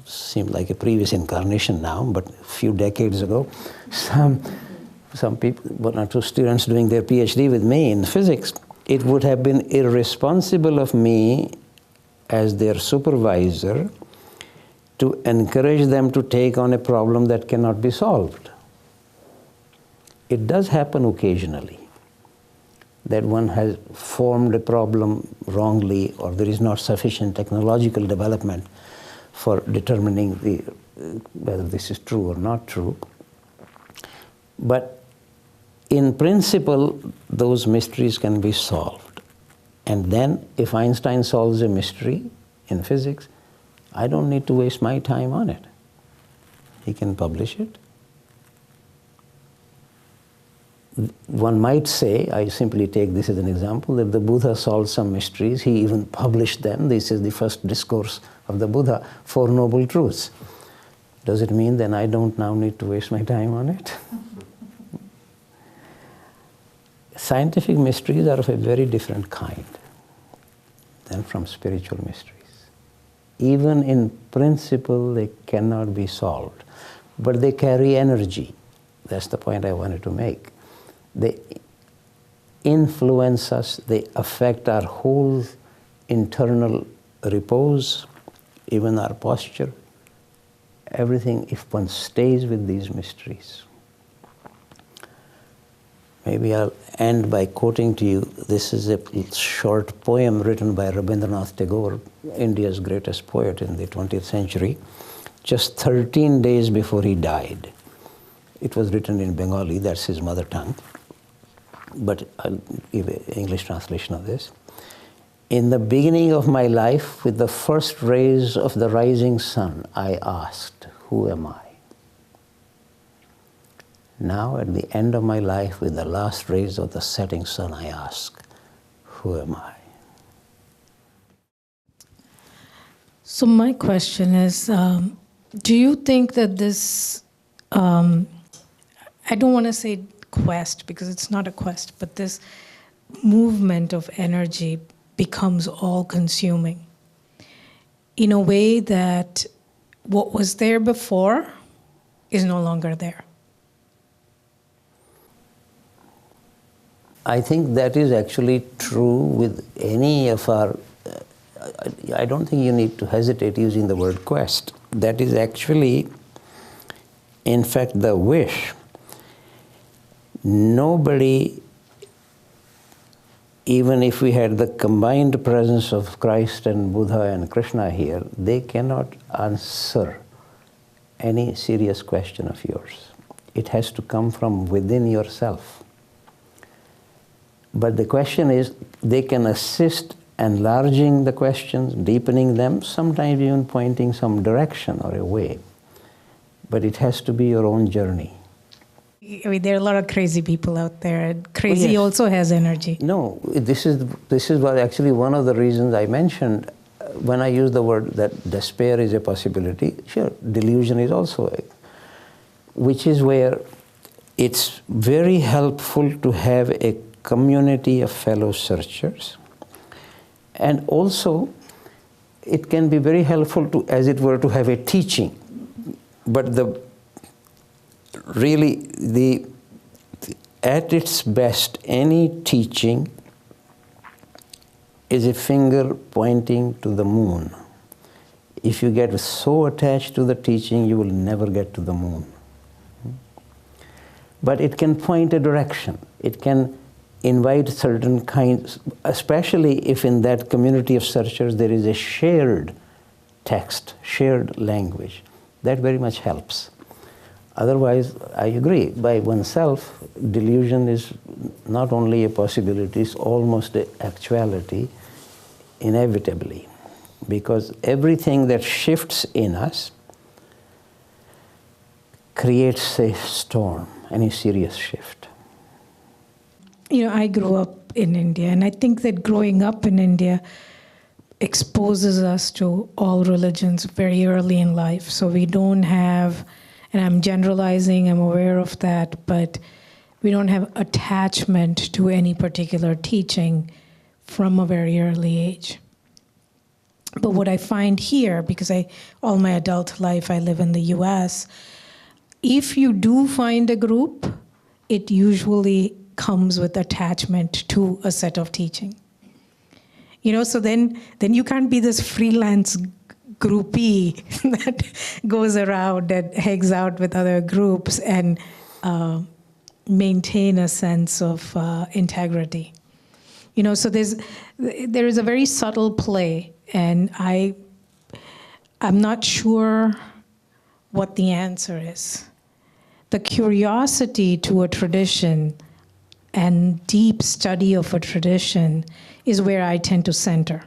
seemed like a previous incarnation now, but a few decades ago, some people, 1 or 2 students doing their PhD with me in physics, it would have been irresponsible of me as their supervisor to encourage them to take on a problem that cannot be solved. It does happen occasionally that one has formed a problem wrongly, or there is not sufficient technological development for determining whether this is true or not true. But in principle, those mysteries can be solved. And then, if Einstein solves a mystery in physics, I don't need to waste my time on it. He can publish it. One might say, I simply take this as an example, that the Buddha solved some mysteries. He even published them. This is the first discourse of the Buddha, Four Noble Truths. Does it mean then I don't now need to waste my time on it? Scientific mysteries are of a very different kind than from spiritual mysteries. Even in principle, they cannot be solved, but they carry energy. That's the point I wanted to make. They influence us, they affect our whole internal repose, even our posture, everything, if one stays with these mysteries. Maybe I'll end by quoting to you, this is a short poem written by Rabindranath Tagore, India's greatest poet in the 20th century, just 13 days before he died. It was written in Bengali, that's his mother tongue, but I'll give an English translation of this. In the beginning of my life, with the first rays of the rising sun, I asked, who am I? Now, at the end of my life, with the last rays of the setting sun, I ask, who am I? So my question is, do you think that this, I don't want to say quest, because it's not a quest, but this movement of energy becomes all-consuming in a way that what was there before is no longer there? I think that is actually true with any of our, I don't think you need to hesitate using the word quest. That is actually, in fact, the wish. Nobody, even if we had the combined presence of Christ and Buddha and Krishna here, they cannot answer any serious question of yours. It has to come from within yourself. But the question is, they can assist enlarging the questions, deepening them, sometimes even pointing some direction or a way. But it has to be your own journey. I mean, there are a lot of crazy people out there, and crazy also has energy. No, this is what actually one of the reasons I mentioned when I use the word that despair is a possibility. Sure, delusion is also which is where it's very helpful to have a community of fellow searchers. And also, it can be very helpful to, as it were, to have a teaching. But at its best, any teaching is a finger pointing to the moon. If you get so attached to the teaching, you will never get to the moon. But it can point a direction. It can invite certain kinds, especially if in that community of searchers there is a shared text, shared language. That very much helps. Otherwise, I agree, by oneself, delusion is not only a possibility, it's almost an actuality, inevitably. Because everything that shifts in us creates a storm, any serious shift. You know, I grew up in India, and I think that growing up in India exposes us to all religions very early in life. So we don't have, and I'm generalizing, I'm aware of that, but we don't have attachment to any particular teaching from a very early age. But what I find here, because all my adult life I live in the US, if you do find a group, it usually comes with attachment to a set of teaching. You know, so then you can't be this freelance groupie that goes around and hangs out with other groups and maintain a sense of integrity. You know, so there is a very subtle play, and I'm not sure what the answer is. The curiosity to a tradition and deep study of a tradition is where I tend to center.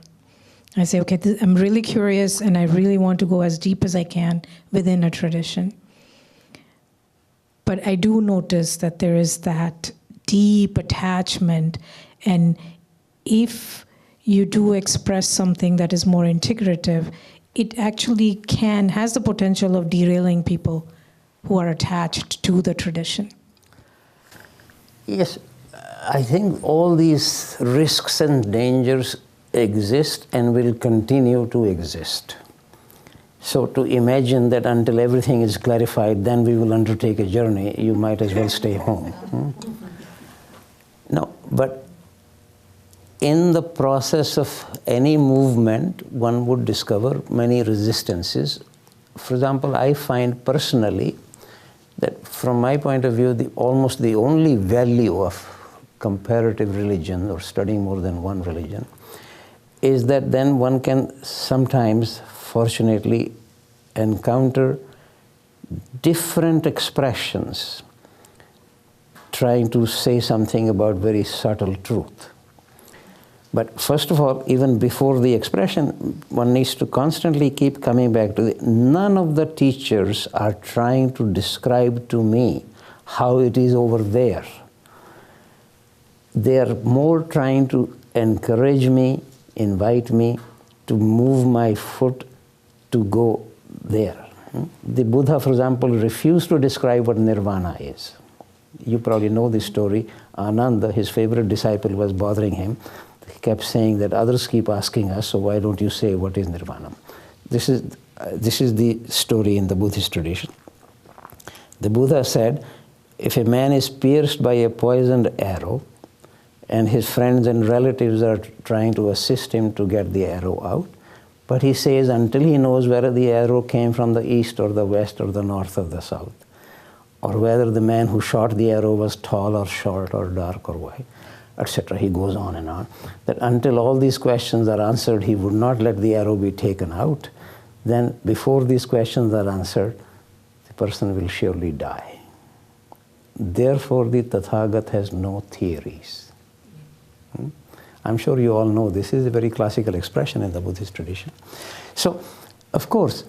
I say, okay, I'm really curious and I really want to go as deep as I can within a tradition. But I do notice that there is that deep attachment, and if you do express something that is more integrative, it actually has the potential of derailing people who are attached to the tradition. Yes, I think all these risks and dangers exist and will continue to exist. So to imagine that until everything is clarified, then we will undertake a journey, you might as well stay home. No, but in the process of any movement, one would discover many resistances. For example, I find personally that from my point of view, almost the only value of comparative religion or studying more than one religion is that then one can sometimes, fortunately, encounter different expressions trying to say something about very subtle truth. But first of all, even before the expression, one needs to constantly keep coming back to none of the teachers are trying to describe to me how it is over there. They are more trying to encourage me, invite me to move my foot to go there. The Buddha, for example, refused to describe what nirvana is. You probably know this story. Ananda, his favorite disciple, was bothering him. He kept saying that others keep asking us, so why don't you say what is nirvana? This is the story in the Buddhist tradition. The Buddha said, if a man is pierced by a poisoned arrow and his friends and relatives are trying to assist him to get the arrow out, but he says until he knows whether the arrow came from the east or the west or the north or the south, or whether the man who shot the arrow was tall or short or dark or white, etc. He goes on and on. That until all these questions are answered, he would not let the arrow be taken out. Then before these questions are answered, the person will surely die. Therefore, the Tathagat has no theories. I'm sure you all know this is a very classical expression in the Buddhist tradition. So, of course,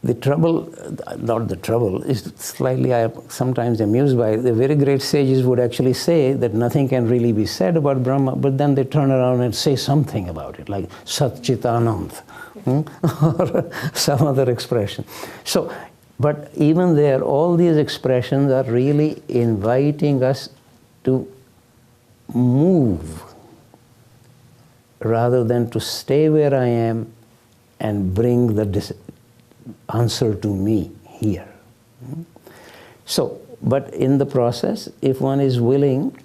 the trouble, not the trouble, is slightly, I am sometimes amused by it. The very great sages would actually say that nothing can really be said about Brahma, but then they turn around and say something about it, like Sat Chit Anand, or some other expression. So, but even there, all these expressions are really inviting us to move rather than to stay where I am and bring the answer to me here. So, but in the process, if one is willing,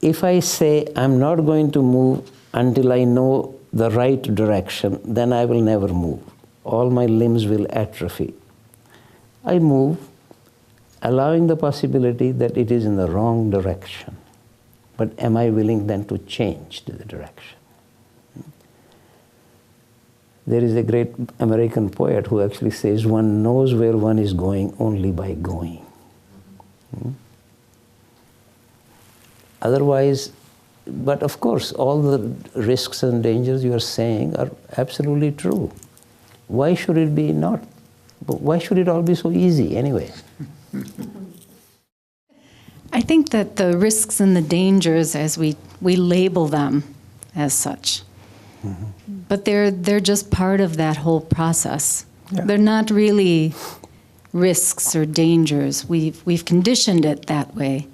if I say I'm not going to move until I know the right direction, then I will never move. All my limbs will atrophy. I move, allowing the possibility that it is in the wrong direction. But am I willing then to change the direction? There is a great American poet who actually says one knows where one is going only by going. Otherwise, but of course, all the risks and dangers you are saying are absolutely true. Why should it be not? Why should it all be so easy anyway? I think that the risks and the dangers, as we label them as such, but they're just part of that whole process. Yeah. They're not really risks or dangers. We've conditioned it that way.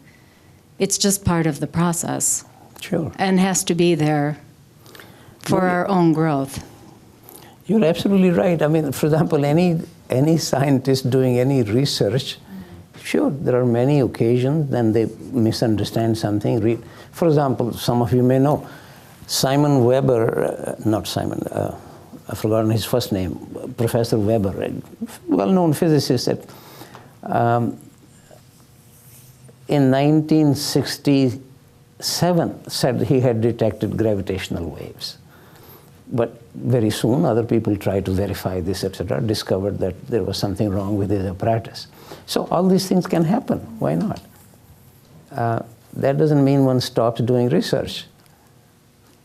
It's just part of the process. Sure. And has to be there for our own growth. You're absolutely right. I mean, for example, any scientist doing any research, sure, there are many occasions when they misunderstand something. For example, some of you may know, Simon Weber, I've forgotten his first name, Professor Weber, a well-known physicist, in 1967 said he had detected gravitational waves. But very soon, other people tried to verify this, etc., discovered that there was something wrong with his apparatus. So all these things can happen. Why not? That doesn't mean one stops doing research.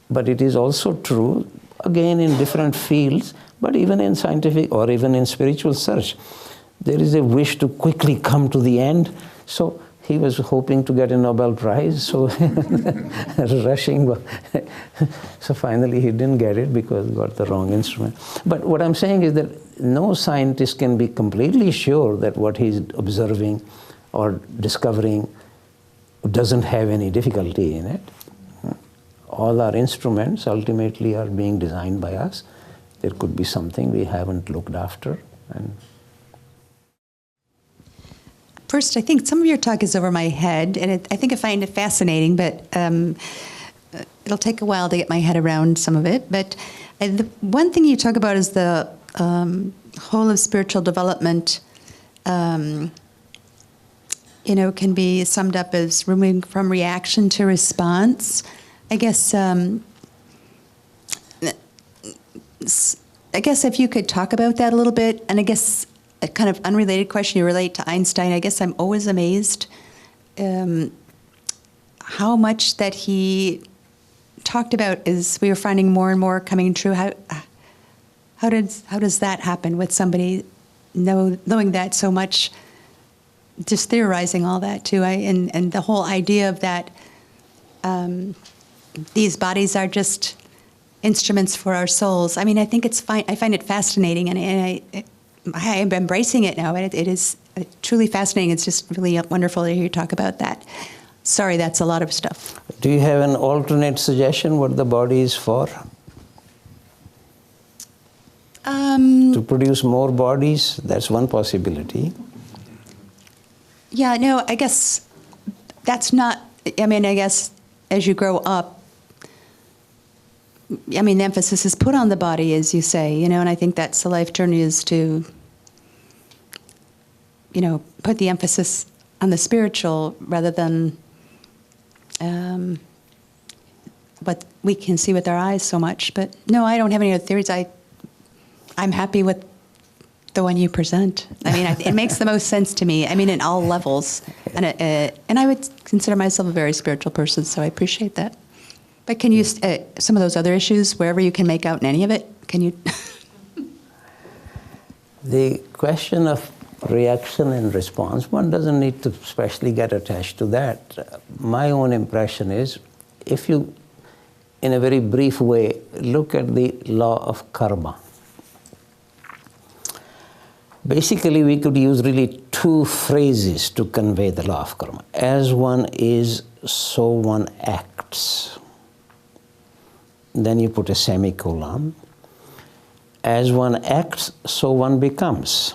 But it is also true, again, in different fields, but even in scientific or even in spiritual search, there is a wish to quickly come to the end. So He was hoping to get a Nobel Prize, so rushing. So finally he didn't get it because he got the wrong instrument. But what I'm saying is that no scientist can be completely sure that what he's observing or discovering doesn't have any difficulty in it. All our instruments ultimately are being designed by us. There could be something we haven't looked after. And first, I think some of your talk is over my head, and I think I find it fascinating, but it'll take a while to get my head around some of it. But the one thing you talk about is the whole of spiritual development, can be summed up as moving from reaction to response. I guess if you could talk about that a little bit, and I guess a kind of unrelated question, you relate to Einstein. I guess I'm always amazed how much that he talked about is we were finding more and more coming true. How does that happen with somebody knowing that so much, just theorizing all that too, and the whole idea of that these bodies are just instruments for our souls. I mean, I think it's fine. I find it fascinating, and I am embracing it now, and it is truly fascinating. It's just really wonderful to hear you talk about that. Sorry, that's a lot of stuff. do you have an alternate suggestion what the body is for? To produce more bodies? That's one possibility. Yeah, no, I guess that's not, I guess as you grow up, the emphasis is put on the body, as you say, and I think that's the life journey, is to, put the emphasis on the spiritual rather than what we can see with our eyes so much. But no, I don't have any other theories. I'm happy with the one you present. It makes the most sense to me. In all levels, and I would consider myself a very spiritual person, so I appreciate that. But can you, some of those other issues, wherever you can make out in any of it, can you? The question of reaction and response, one doesn't need to especially get attached to that. My own impression is, if you, in a very brief way, look at the law of karma. Basically, we could use really two phrases to convey the law of karma. As one is, so one acts. Then you put a semicolon. As one acts, so one becomes.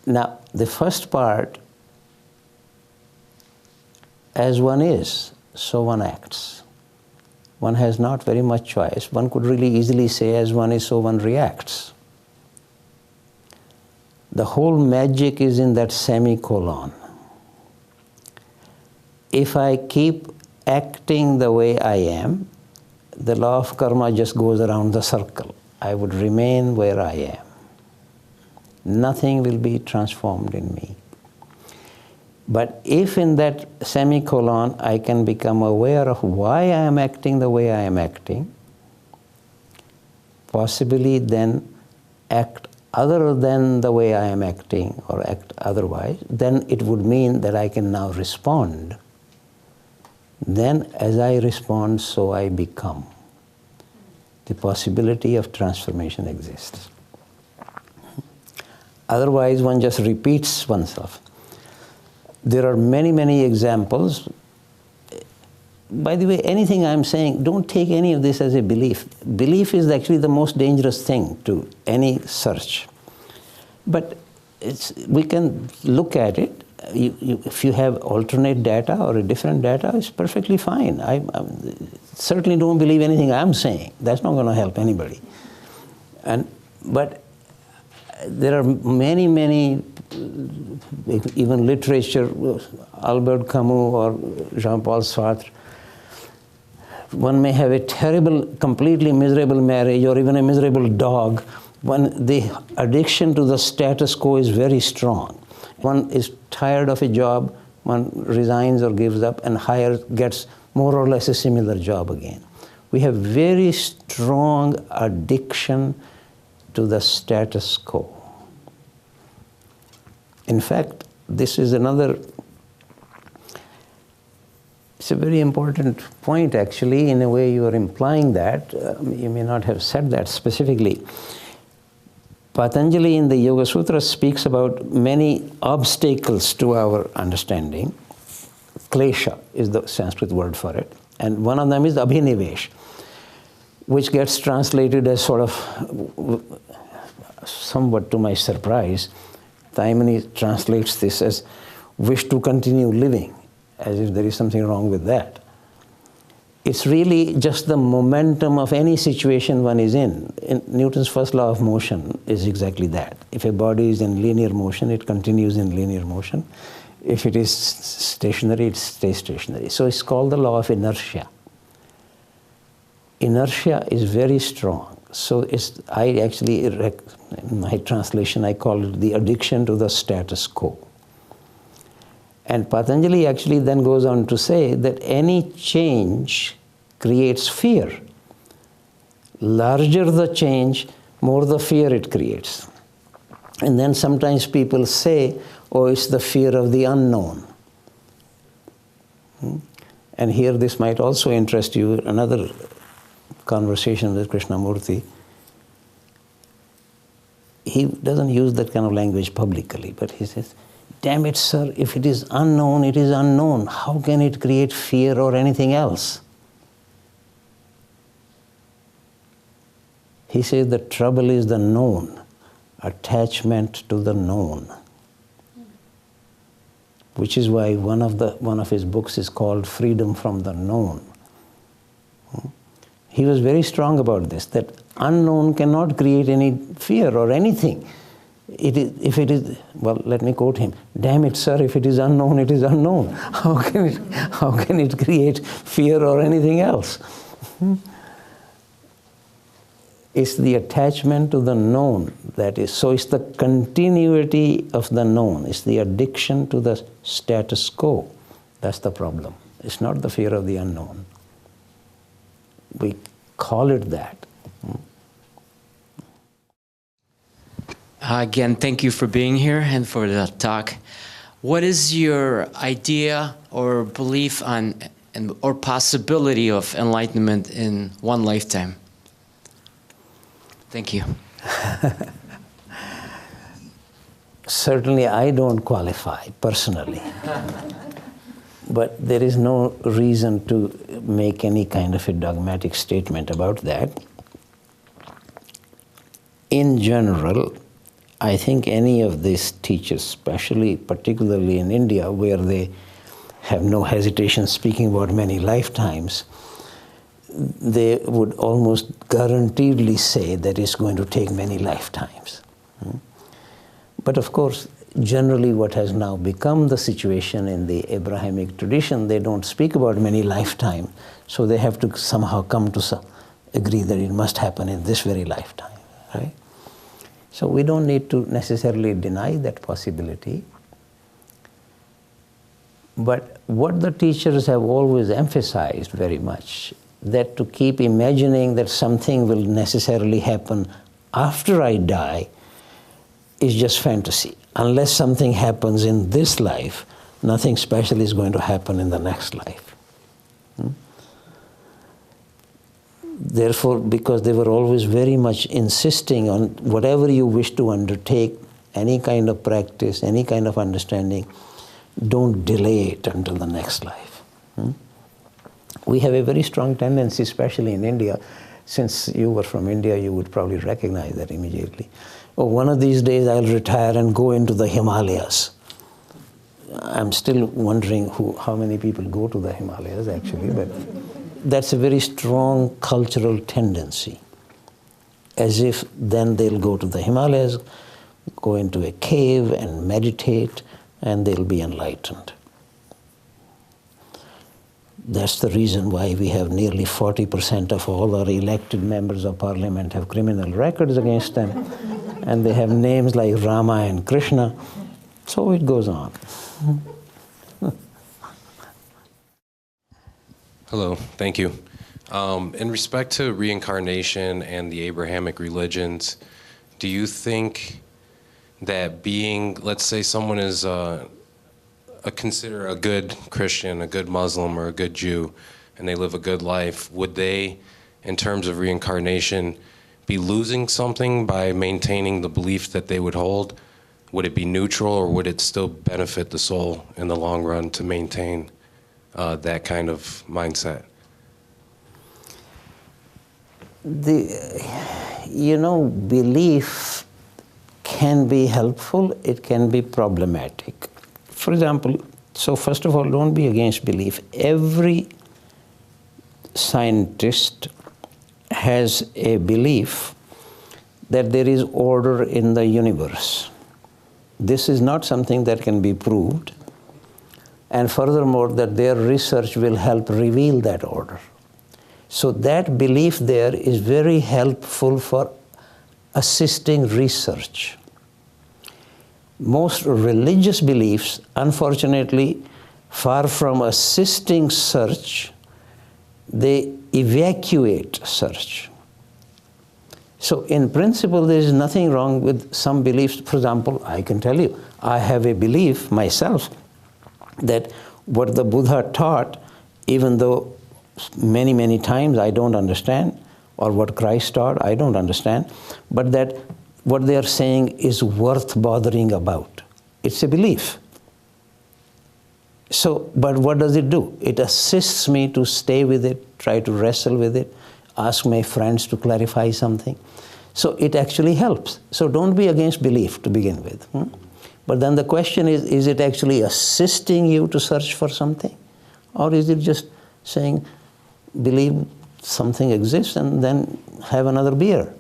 Now, the first part, as one is, so one acts. One has not very much choice. One could really easily say, as one is, so one reacts. The whole magic is in that semicolon. If I keep acting the way I am, the law of karma just goes around the circle. I would remain where I am. Nothing will be transformed in me. But if in that semicolon I can become aware of why I am acting the way I am acting, possibly then act other than the way I am acting or act otherwise, then it would mean that I can now respond. Then as I respond, so I become. The possibility of transformation exists. Otherwise, one just repeats oneself. There are many, many examples. By the way, anything I'm saying, don't take any of this as a belief. Belief is actually the most dangerous thing to any search. But we can look at it. If you have alternate data or a different data, it's perfectly fine. I certainly don't believe anything I'm saying. That's not going to help anybody. But there are many, many, even literature, Albert Camus or Jean-Paul Sartre. One may have a terrible, completely miserable marriage or even a miserable dog when the addiction to the status quo is very strong. One is tired of a job, one resigns or gives up and gets more or less a similar job again. We have very strong addiction to the status quo. In fact, this is another, it's a very important point actually. In a way you are implying that, you may not have said that specifically. Patanjali in the Yoga Sutras speaks about many obstacles to our understanding. Klesha is the Sanskrit word for it. And one of them is abhinivesh, which gets translated as sort of, somewhat to my surprise, Taimani translates this as wish to continue living, as if there is something wrong with that. It's really just the momentum of any situation one is in. Newton's first law of motion is exactly that. If a body is in linear motion, it continues in linear motion. If it is stationary, it stays stationary. So it's called the law of inertia. Inertia is very strong. So I actually, in my translation, I call it the addiction to the status quo. And Patanjali actually then goes on to say that any change creates fear. Larger the change, more the fear it creates. And then sometimes people say, oh, it's the fear of the unknown. And here this might also interest you, another conversation with Krishnamurti. He doesn't use that kind of language publicly, but he says, damn it, sir, if it is unknown, it is unknown. How can it create fear or anything else? He says the trouble is the known, attachment to the known. Which is why one of his books is called Freedom from the Known. He was very strong about this, that unknown cannot create any fear or anything. If it is, well, let me quote him, damn it, sir, if it is unknown, it is unknown. How can it create fear or anything else? It's the attachment to the known that is, so it's the continuity of the known. It's the addiction to the status quo. That's the problem. It's not the fear of the unknown. We call it that. Again, thank you for being here and for the talk. What is your idea or belief on or possibility of enlightenment in one lifetime? Thank you. Certainly I don't qualify personally. But there is no reason to make any kind of a dogmatic statement about that. In general, I think any of these teachers, particularly in India, where they have no hesitation speaking about many lifetimes, they would almost guaranteedly say that it's going to take many lifetimes. But of course, generally what has now become the situation in the Abrahamic tradition, they don't speak about many lifetimes, so they have to somehow come to agree that it must happen in this very lifetime, right? So we don't need to necessarily deny that possibility. But what the teachers have always emphasized very much, that to keep imagining that something will necessarily happen after I die is just fantasy. Unless something happens in this life, nothing special is going to happen in the next life. Therefore, because they were always very much insisting on whatever you wish to undertake, any kind of practice, any kind of understanding, don't delay it until the next life. We have a very strong tendency, especially in India. Since you were from India, you would probably recognize that immediately. Oh, one of these days I'll retire and go into the Himalayas. I'm still wondering how many people go to the Himalayas actually, but that's a very strong cultural tendency. As if then they'll go to the Himalayas, go into a cave and meditate, and they'll be enlightened. That's the reason why we have nearly 40% of all our elected members of parliament have criminal records against them, and they have names like Rama and Krishna. So it goes on. Hello, thank you. In respect to reincarnation and the Abrahamic religions, do you think that let's say someone is consider a good Christian, a good Muslim, or a good Jew, and they live a good life, would they, in terms of reincarnation, be losing something by maintaining the belief that they would hold? Would it be neutral, or would it still benefit the soul in the long run to maintain that kind of mindset? Belief can be helpful, it can be problematic. For example, so first of all, don't be against belief. Every scientist has a belief that there is order in the universe. This is not something that can be proved, and furthermore, that their research will help reveal that order. So that belief there is very helpful for assisting research. Most religious beliefs, unfortunately, far from assisting search, they evacuate search. So in principle, there is nothing wrong with some beliefs. For example, I can tell you, I have a belief myself that what the Buddha taught, even though many, many times I don't understand, or what Christ taught, I don't understand, but that what they are saying is worth bothering about. It's a belief. So, but what does it do? It assists me to stay with it, try to wrestle with it, ask my friends to clarify something. So it actually helps. So don't be against belief to begin with. But then the question is it actually assisting you to search for something? Or is it just saying, believe something exists and then have another beer?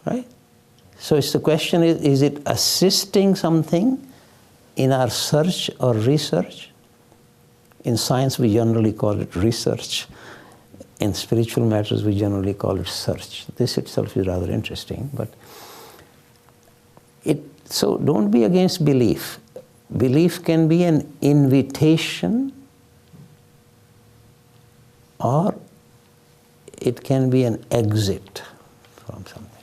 Right? So it's the question is it assisting something in our search or research? In science, we generally call it research. In spiritual matters, we generally call it search. This itself is rather interesting, but so don't be against belief. Belief can be an invitation, or it can be an exit from something.